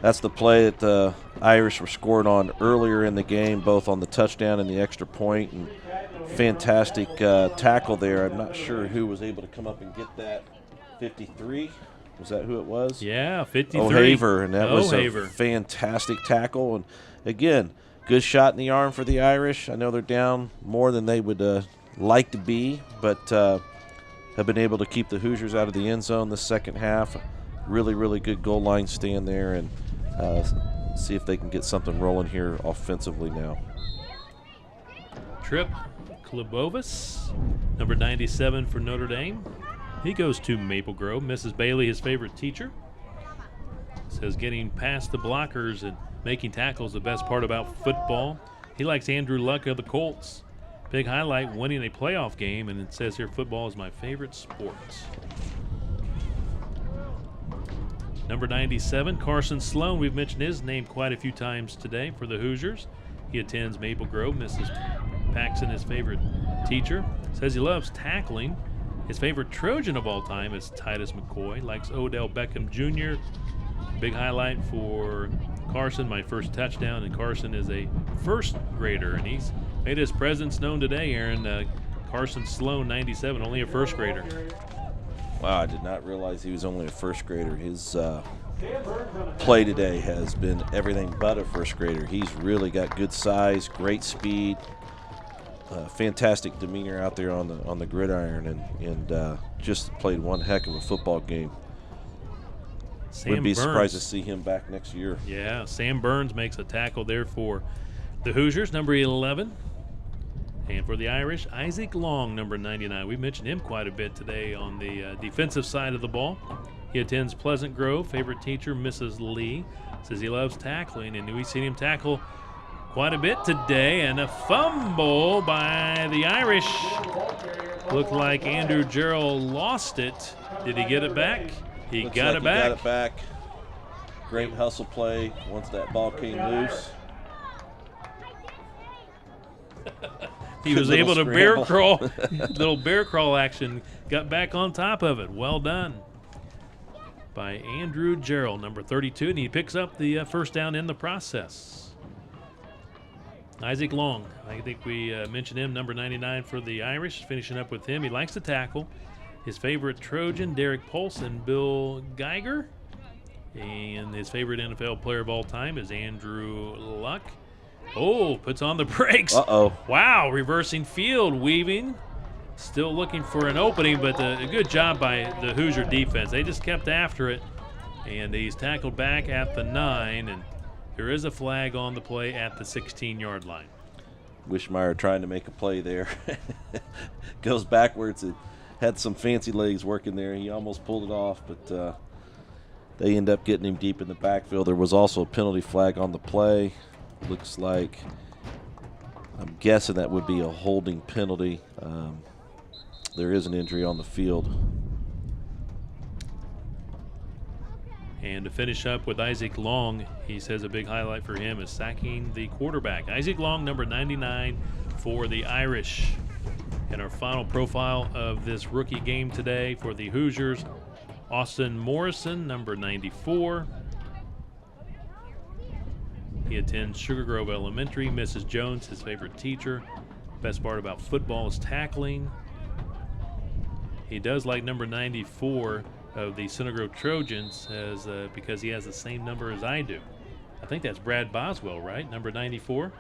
That's the play that the Irish were scored on earlier in the game, both on the touchdown and the extra point. And fantastic tackle there. I'm not sure who was able to come up and get that. 53, was that who it was? Yeah, 53. O'Haver, and that was a fantastic tackle. And again, good shot in the arm for the Irish. I know they're down more than they would like to be, but have been able to keep the Hoosiers out of the end zone this second half. Really, really good goal line stand there, and see if they can get something rolling here offensively now. Trip Klebovis, number 97 for Notre Dame. He goes to Maple Grove. Mrs. Bailey, his favorite teacher, says getting past the blockers and making tackles the best part about football. He likes Andrew Luck of the Colts. Big highlight, winning a playoff game, and it says here football is my favorite sport. Number 97, Carson Sloan. We've mentioned his name quite a few times today for the Hoosiers. He attends Maple Grove. Mrs. Paxson, his favorite teacher, says he loves tackling. His favorite Trojan of all time is Titus McCoy. Likes Odell Beckham Jr. Big highlight for Carson, my first touchdown, and Carson is a first grader, and he's made his presence known today, Aaron. Carson Sloan, 97, only a first grader. Wow, I did not realize he was only a first grader. His play today has been everything but a first grader. He's really got good size, great speed, fantastic demeanor out there on the gridiron, and just played one heck of a football game. Would be surprised to see him back next year. Yeah, Sam Burns makes a tackle there for the Hoosiers, number 11. And for the Irish, Isaac Long, number 99. We mentioned him quite a bit today on the defensive side of the ball. He attends Pleasant Grove. Favorite teacher, Mrs. Lee, says he loves tackling, and we've seen him tackle quite a bit today. And a fumble by the Irish. Looked like Andrew Gerald lost it. Did he get it back? He got it back. Got it back. Great hustle play once that ball came loose. He was able to bear crawl, little bear crawl action, got back on top of it. Well done by Andrew Gerald, number 32, and he picks up the first down in the process. Isaac Long, I think we mentioned him, number 99 for the Irish, finishing up with him. He likes to tackle. His favorite Trojan, Derek Polson, Bill Geiger, and his favorite NFL player of all time is Andrew Luck. Oh, puts on the brakes. Uh-oh. Wow, reversing field, weaving. Still looking for an opening, but a good job by the Hoosier defense. They just kept after it, and he's tackled back at the 9, and there is a flag on the play at the 16-yard line. Wishmeyer trying to make a play there. Goes backwards. It had some fancy legs working there. He almost pulled it off, but they end up getting him deep in the backfield. There was also a penalty flag on the play. Looks like, I'm guessing that would be a holding penalty. There is an injury on the field. And to finish up with Isaac Long, he says a big highlight for him is sacking the quarterback. Isaac Long, number 99 for the Irish. And our final profile of this rookie game today for the Hoosiers, Austin Morrison, number 94. He attends Sugar Grove Elementary. Mrs. Jones, his favorite teacher. Best part about football is tackling. He does like number 94 of the Center Grove Trojans because he has the same number as I do. I think that's Brad Boswell, right? Number 94?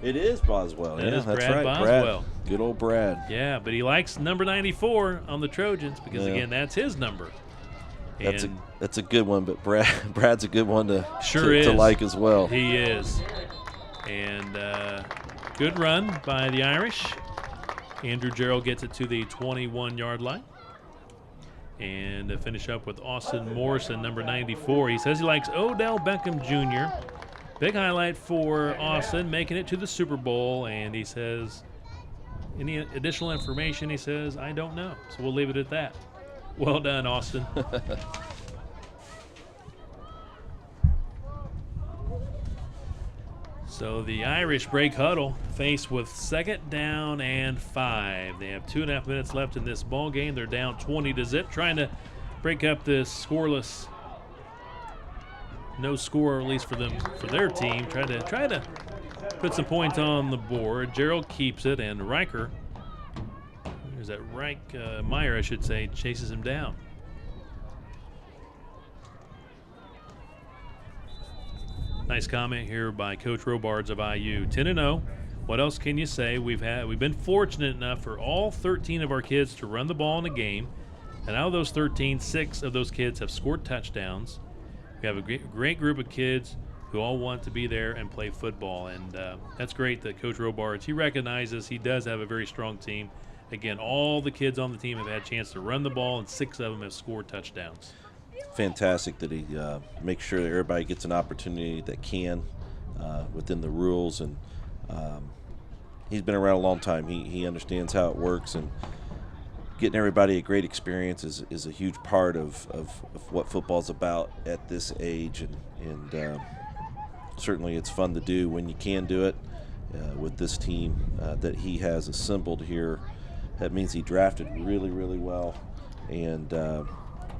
It is Boswell. That is that's Brad right. Boswell. Brad. Good old Brad. Yeah, but he likes number 94 on the Trojans because, again, that's his number. That's a good one, but Brad's a good one to like as well. He is. And good run by the Irish. Andrew Gerald gets it to the 21-yard line. And to finish up with Austin Morrison, number 94. He says he likes Odell Beckham Jr. Big highlight for Austin, making it to the Super Bowl. And he says, any additional information, he says, I don't know. So we'll leave it at that. Well done, Austin. So the Irish break huddle, faced with 2nd down and 5. They have 2.5 minutes left in this ball game. They're down 20-0, trying to break up this scoreless, no score, at least for them, for their team. Try to put some points on the board. Gerald keeps it, and Riker, is that Meyer, I should say, chases him down. Nice comment here by Coach Robards of IU. 10-0. What else can you say? We've been fortunate enough for all 13 of our kids to run the ball in a game, and out of those 13, 6 of those kids have scored touchdowns. We have a great group of kids who all want to be there and play football, and that's great that Coach Robards, he recognizes he does have a very strong team, again, all the kids on the team have had a chance to run the ball, and 6 of them have scored touchdowns. Fantastic that he makes sure that everybody gets an opportunity that can within the rules, and he's been around a long time. He understands how it works, and getting everybody a great experience is a huge part of what football's about at this age, and certainly it's fun to do when you can do it with this team that he has assembled here. That means he drafted really, really well, and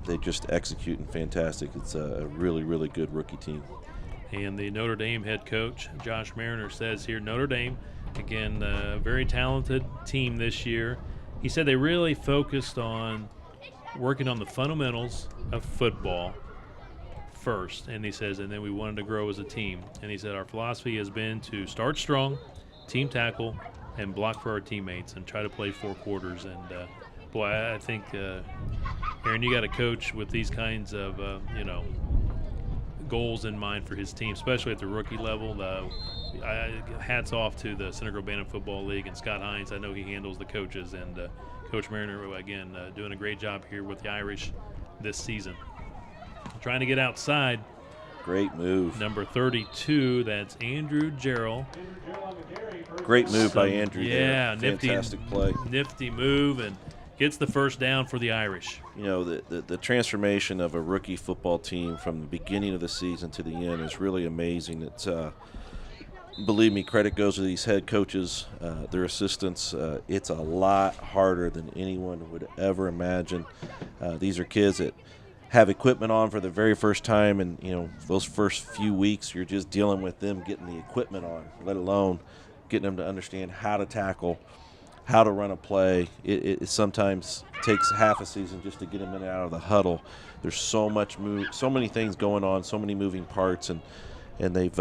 they just executing fantastic. It's a really, really good rookie team. And the Notre Dame head coach, Josh Mariner, says here, Notre Dame, again, a very talented team this year. He said they really focused on working on the fundamentals of football first. And he says, and then we wanted to grow as a team. And he said, our philosophy has been to start strong, team tackle, and block for our teammates and try to play 4 quarters. And, boy, I think, Aaron, you got a coach with these kinds of, goals in mind for his team, especially at the rookie level. Hats off to the Center Bantam Football League and Scott Hines. I know he handles the coaches, and Coach Mariner, again, doing a great job here with the Irish this season. Trying to get outside. Great move. Number 32, that's Andrew Gerald. Great move by Andrew. Yeah, there. Fantastic play. Nifty move, and gets the first down for the Irish. You know, the transformation of a rookie football team from the beginning of the season to the end is really amazing. It's believe me, credit goes to these head coaches, their assistants. It's a lot harder than anyone would ever imagine. These are kids that have equipment on for the very first time, and those first few weeks you're just dealing with them getting the equipment on, let alone getting them to understand how to tackle, how to run a play. It sometimes takes half a season just to get them in and out of the huddle. There's so many things going on, so many moving parts, and they've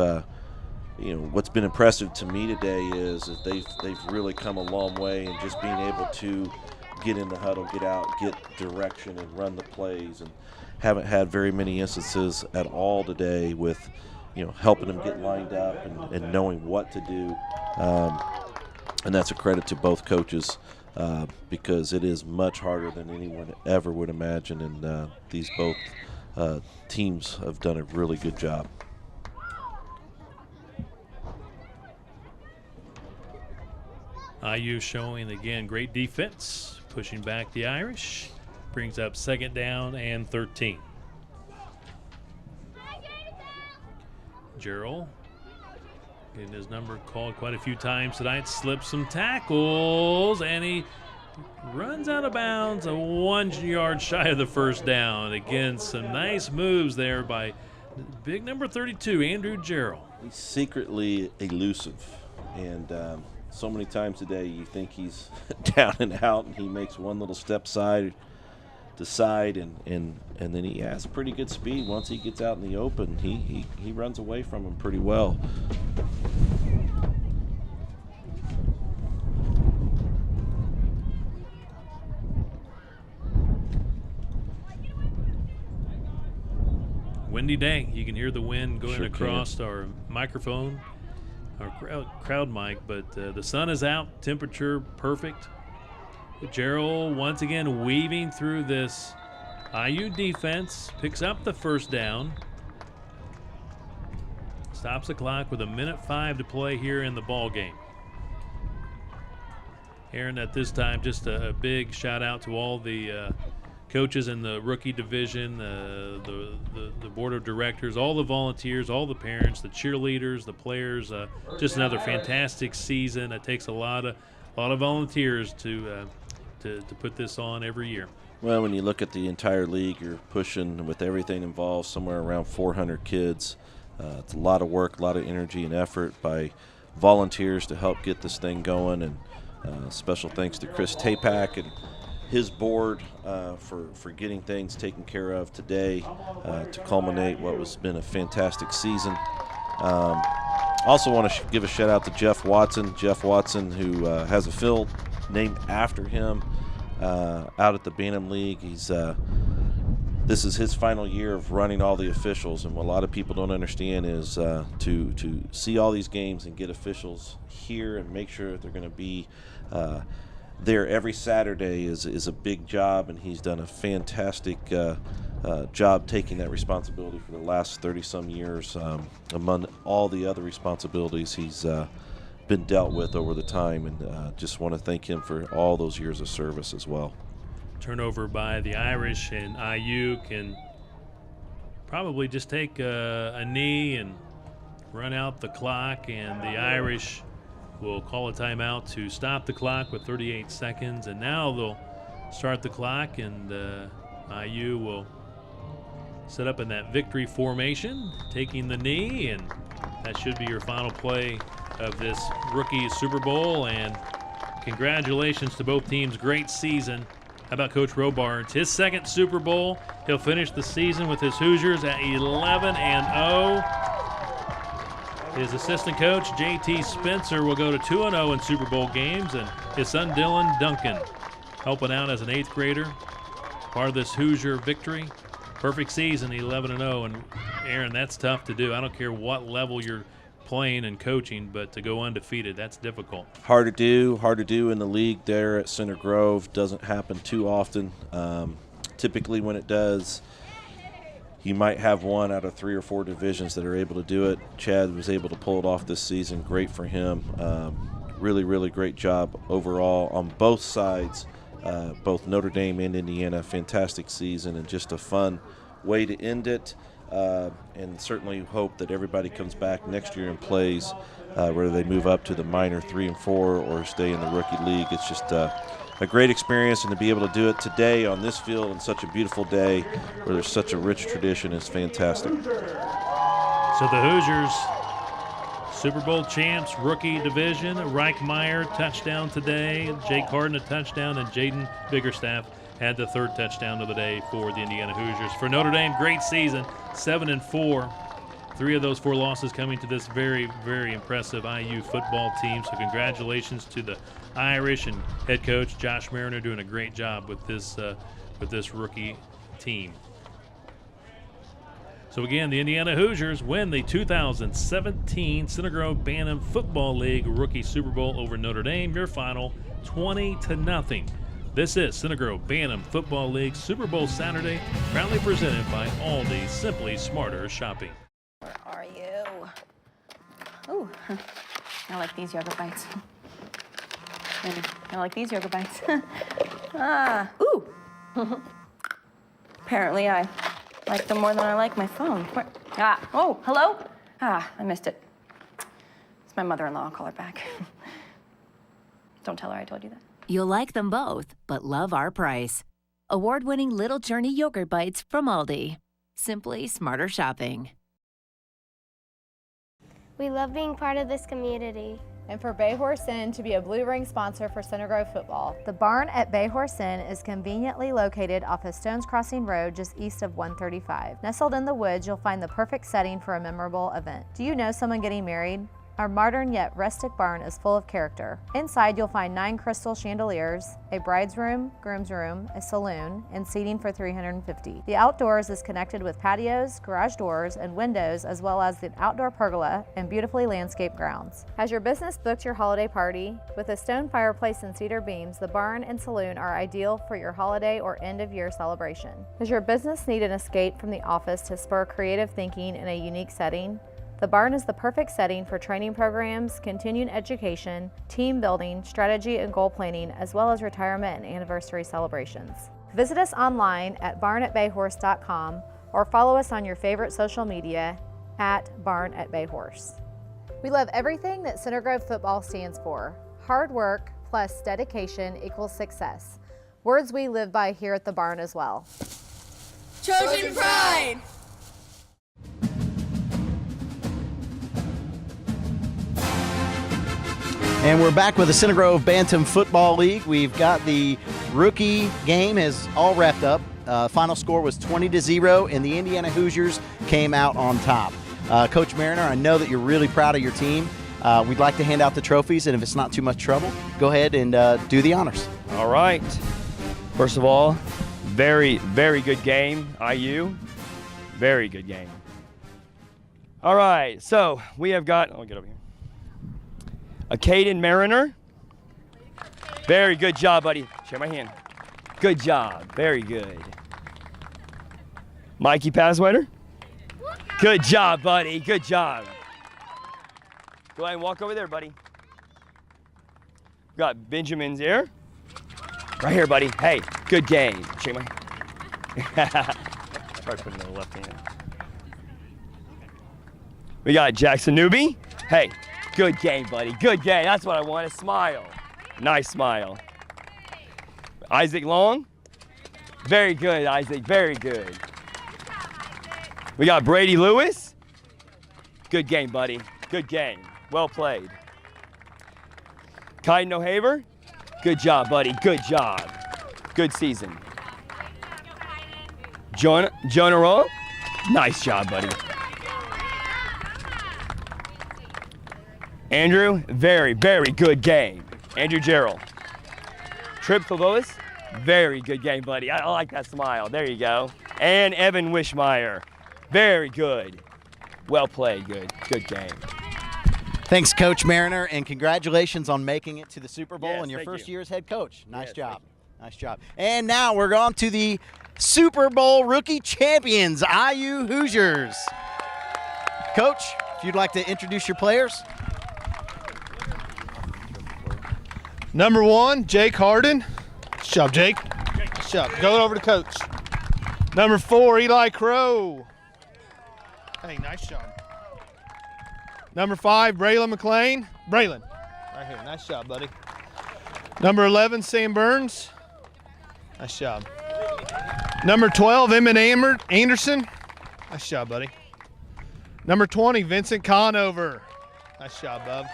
what's been impressive to me today is that they've really come a long way in just being able to get in the huddle, get out, get direction, and run the plays, and haven't had very many instances at all today with helping them get lined up and knowing what to do. And that's a credit to both coaches because it is much harder than anyone ever would imagine, and these both teams have done a really good job. IU showing, again, great defense, pushing back the Irish. Brings up 2nd down and 13. Gerald getting his number called quite a few times tonight, slips some tackles, and he runs out of bounds 1 yard shy of the first down. Again, some nice moves there by big number 32, Andrew Gerald. He's secretly elusive, and so many times today you think he's down and out, and he makes one little step side to side, and then he has pretty good speed. Once he gets out in the open, he runs away from him pretty well. Windy day. You can hear the wind going Sure across our microphone, our crowd mic, but the sun is out, temperature perfect. Gerald once again weaving through this IU defense, picks up the first down, stops the clock with 1:05 to play here in the ball game. Aaron, at this time, just a big shout out to all the coaches in the rookie division, the board of directors, all the volunteers, all the parents, the cheerleaders, the players. Just another fantastic season. It takes a lot of volunteers to put this on every year. Well, when you look at the entire league, you're pushing, with everything involved, somewhere around 400 kids. It's a lot of work, a lot of energy and effort by volunteers to help get this thing going. And special thanks to Chris Tapak and his board for getting things taken care of today to culminate what has been a fantastic season. Also want to give a shout out to Jeff Watson. Jeff Watson, who has a field named after him out at the Bantam League. This is his final year of running all the officials, and what a lot of people don't understand is to see all these games and get officials here and make sure that they're going to be there every Saturday is a big job, and he's done a fantastic job taking that responsibility for the last 30-some years. Among all the other responsibilities he's been dealt with over the time, and just want to thank him for all those years of service as well. Turnover by the Irish, and IU can probably just take a knee and run out the clock, and the Irish will call a timeout to stop the clock with 38 seconds, and now they'll start the clock, and IU will set up in that victory formation, taking the knee, and that should be your final play of this rookie Super Bowl. And congratulations to both teams. Great season. How about Coach Robards? His second Super Bowl. He'll finish the season with his Hoosiers at 11-0. His assistant coach, JT Spencer, will go to 2-0 in Super Bowl games, and his son Dylan Duncan helping out as an 8th grader. Part of this Hoosier victory. Perfect season, 11-0, and Aaron, that's tough to do. I don't care what level you're playing and coaching, but to go undefeated, that's difficult. Hard to do in the league there at Center Grove. Doesn't happen too often. Typically when it does, you might have one out of 3 or 4 divisions that are able to do it. Chad was able to pull it off this season. Great for him. Really, really great job overall on both sides, both Notre Dame and Indiana. Fantastic season and just a fun way to end it. And certainly hope that everybody comes back next year and plays, whether they move up to the minor 3 and 4 or stay in the rookie league. It's just a great experience, and to be able to do it today on this field on such a beautiful day where there's such a rich tradition is fantastic. So the Hoosiers, Super Bowl champs, rookie division. Reichmeyer touchdown today, Jake Harden a touchdown, and Jaden Biggerstaff had the 3rd touchdown of the day for the Indiana Hoosiers. For Notre Dame, great season, 7-4. 3 of those 4 losses coming to this very, very impressive IU football team. So congratulations to the Irish and head coach Josh Mariner doing a great job with this rookie team. So again, the Indiana Hoosiers win the 2017 Center Grove Bantam Football League Rookie Super Bowl over Notre Dame. Your final 20-0. This is Center Grove Bantam Football League Super Bowl Saturday, proudly presented by Aldi. Simply smarter shopping. Where are you? Ooh, I like these yogurt bites. And I like these yogurt bites. Ooh. Apparently I like them more than I like my phone. Oh, hello? I missed it. It's my mother-in-law. I'll call her back. Don't tell her I told you that. You'll like them both, but love our price. Award-winning Little Journey yogurt bites from Aldi. Simply smarter shopping. We love being part of this community. And for Bay Horse Inn to be a Blue Ring sponsor for Center Grove football. The barn at Bay Horse Inn is conveniently located off of Stones Crossing Road just east of 135. Nestled in the woods, you'll find the perfect setting for a memorable event. Do you know someone getting married? Our modern yet rustic barn is full of character. Inside, you'll find 9 crystal chandeliers, a bride's room, groom's room, a saloon, and seating for 350. The outdoors is connected with patios, garage doors, and windows, as well as the outdoor pergola and beautifully landscaped grounds. Has your business booked your holiday party? With a stone fireplace and cedar beams, the barn and saloon are ideal for your holiday or end-of-year celebration. Does your business need an escape from the office to spur creative thinking in a unique setting? The barn is the perfect setting for training programs, continuing education, team building, strategy and goal planning, as well as retirement and anniversary celebrations. Visit us online at barnatbayhorse.com or follow us on your favorite social media at barnatbayhorse. We love everything that Center Grove football stands for. Hard work plus dedication equals success. Words we live by here at the barn as well. Trojan Pride! And we're back with the Center Grove Bantam Football League. We've got the rookie game is all wrapped up. Final score was 20-0, and the Indiana Hoosiers came out on top. Coach Mariner, I know that you're really proud of your team. We'd like to hand out the trophies, and if it's not too much trouble, go ahead and do the honors. All right. First of all, very, very good game, IU. Very good game. All right, so we have got, I'll get over here. A Caden Mariner. Very good job, buddy. Share my hand. Good job. Very good. Mikey Passwaiter. Good job, buddy. Good job. Go ahead and walk over there, buddy. Got Benjamin's here. Right here, buddy. Hey, good game. Shake my hand. Try putting it in the left hand. We got Jackson Newby. Hey, good game, buddy. Good game. That's what I want. A smile. Nice smile. Isaac Long. Very good, Isaac. Very good. We got Brady Lewis. Good game, buddy. Good game. Well played. Kaiden O'Haver. Good job, buddy. Good job. Good season. Jonah Rowe. Nice job, buddy. Andrew, very, very good game. Andrew Gerald. Trip Clovis, very good game, buddy. I like that smile. There you go. And Evan Wishmeyer, very good. Well played, good game. Thanks, Coach Mariner, and congratulations on making it to the Super Bowl in your thank first you. year as head coach. Nice Yes, job. Nice job. And now we're on to the Super Bowl rookie champions, IU Hoosiers. Coach, if you'd like to introduce your players. Number 1, Jake Harden. Nice job, Jake. Nice job. Go over to coach. Number 4, Eli Crow. Hey, nice job. Number 5, Braylon McLean. Braylon, right here. Nice job, buddy. Number 11, Sam Burns. Nice job. Number 12, Emmett Anderson. Nice job, buddy. Number 20, Vincent Conover. Nice job, bub.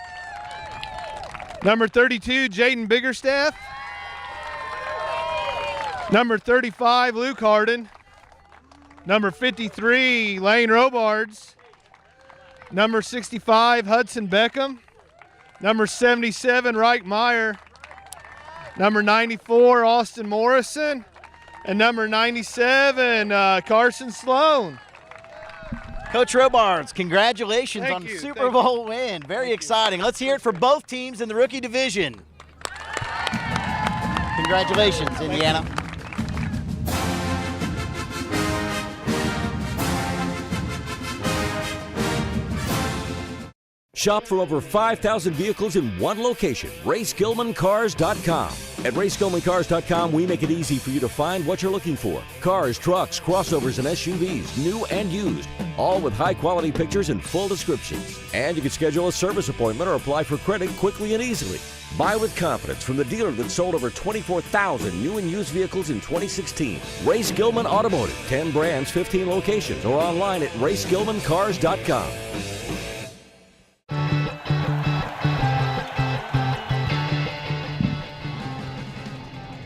Number 32, Jaden Biggerstaff. Number 35, Luke Harden. Number 53, Lane Robards. Number 65, Hudson Beckham. Number 77, Reich Meyer. Number 94, Austin Morrison. And number 97, Carson Sloan. Coach Robards, congratulations Thank on the you, Super Bowl win. Very exciting. Let's hear it for both teams in the rookie division. Congratulations, Indiana. Shop for over 5,000 vehicles in one location, RaySkillmanCars.com. At RaySkillmanCars.com, we make it easy for you to find what you're looking for. Cars, trucks, crossovers, and SUVs, new and used, all with high-quality pictures and full descriptions. And you can schedule a service appointment or apply for credit quickly and easily. Buy with confidence from the dealer that sold over 24,000 new and used vehicles in 2016. Ray Skillman Automotive, 10 brands, 15 locations, or online at RaySkillmanCars.com.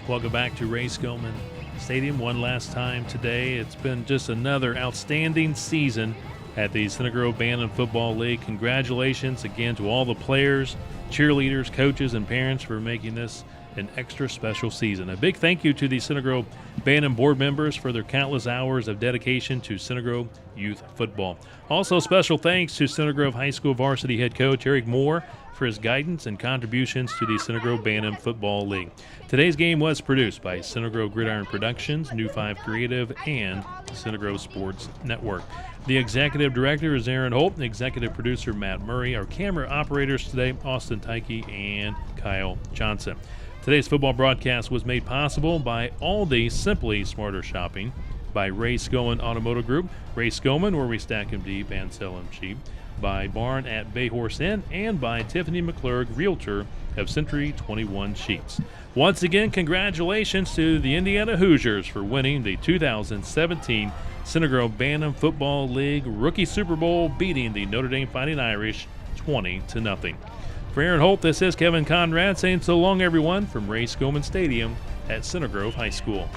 Welcome back to Ray Skillman Stadium one last time today. It's been just another outstanding season at the Center Grove Bantam Football League. Congratulations again to all the players, cheerleaders, coaches, and parents for making this an extra special season. A big thank you to the Center Grove Bantam board members for their countless hours of dedication to Center Grove youth football. Also, special thanks to Center Grove High School varsity head coach Eric Moore for his guidance and contributions to the Center Grove Bantam Football League. Today's game was produced by Center Grove Gridiron Productions, New 5 Creative, and Center Grove Sports Network. The executive director is Aaron Holt, executive producer Matt Murray. Our camera operators today, Austin Tyke and Kyle Johnson. Today's football broadcast was made possible by Aldi Simply Smarter Shopping, by Ray Skillman Automotive Group, Ray Skillman, where we stack them deep and sell them cheap, by Barn at Bay Horse Inn, and by Tiffany McClurg, Realtor of Century 21 Sheets. Once again, congratulations to the Indiana Hoosiers for winning the 2017 Center Grove Bantam Football League Rookie Super Bowl, beating the Notre Dame Fighting Irish 20-0. For Aaron Holt, this is Kevin Conrad saying so long, everyone, from Ray Skillman Stadium at Center Grove High School.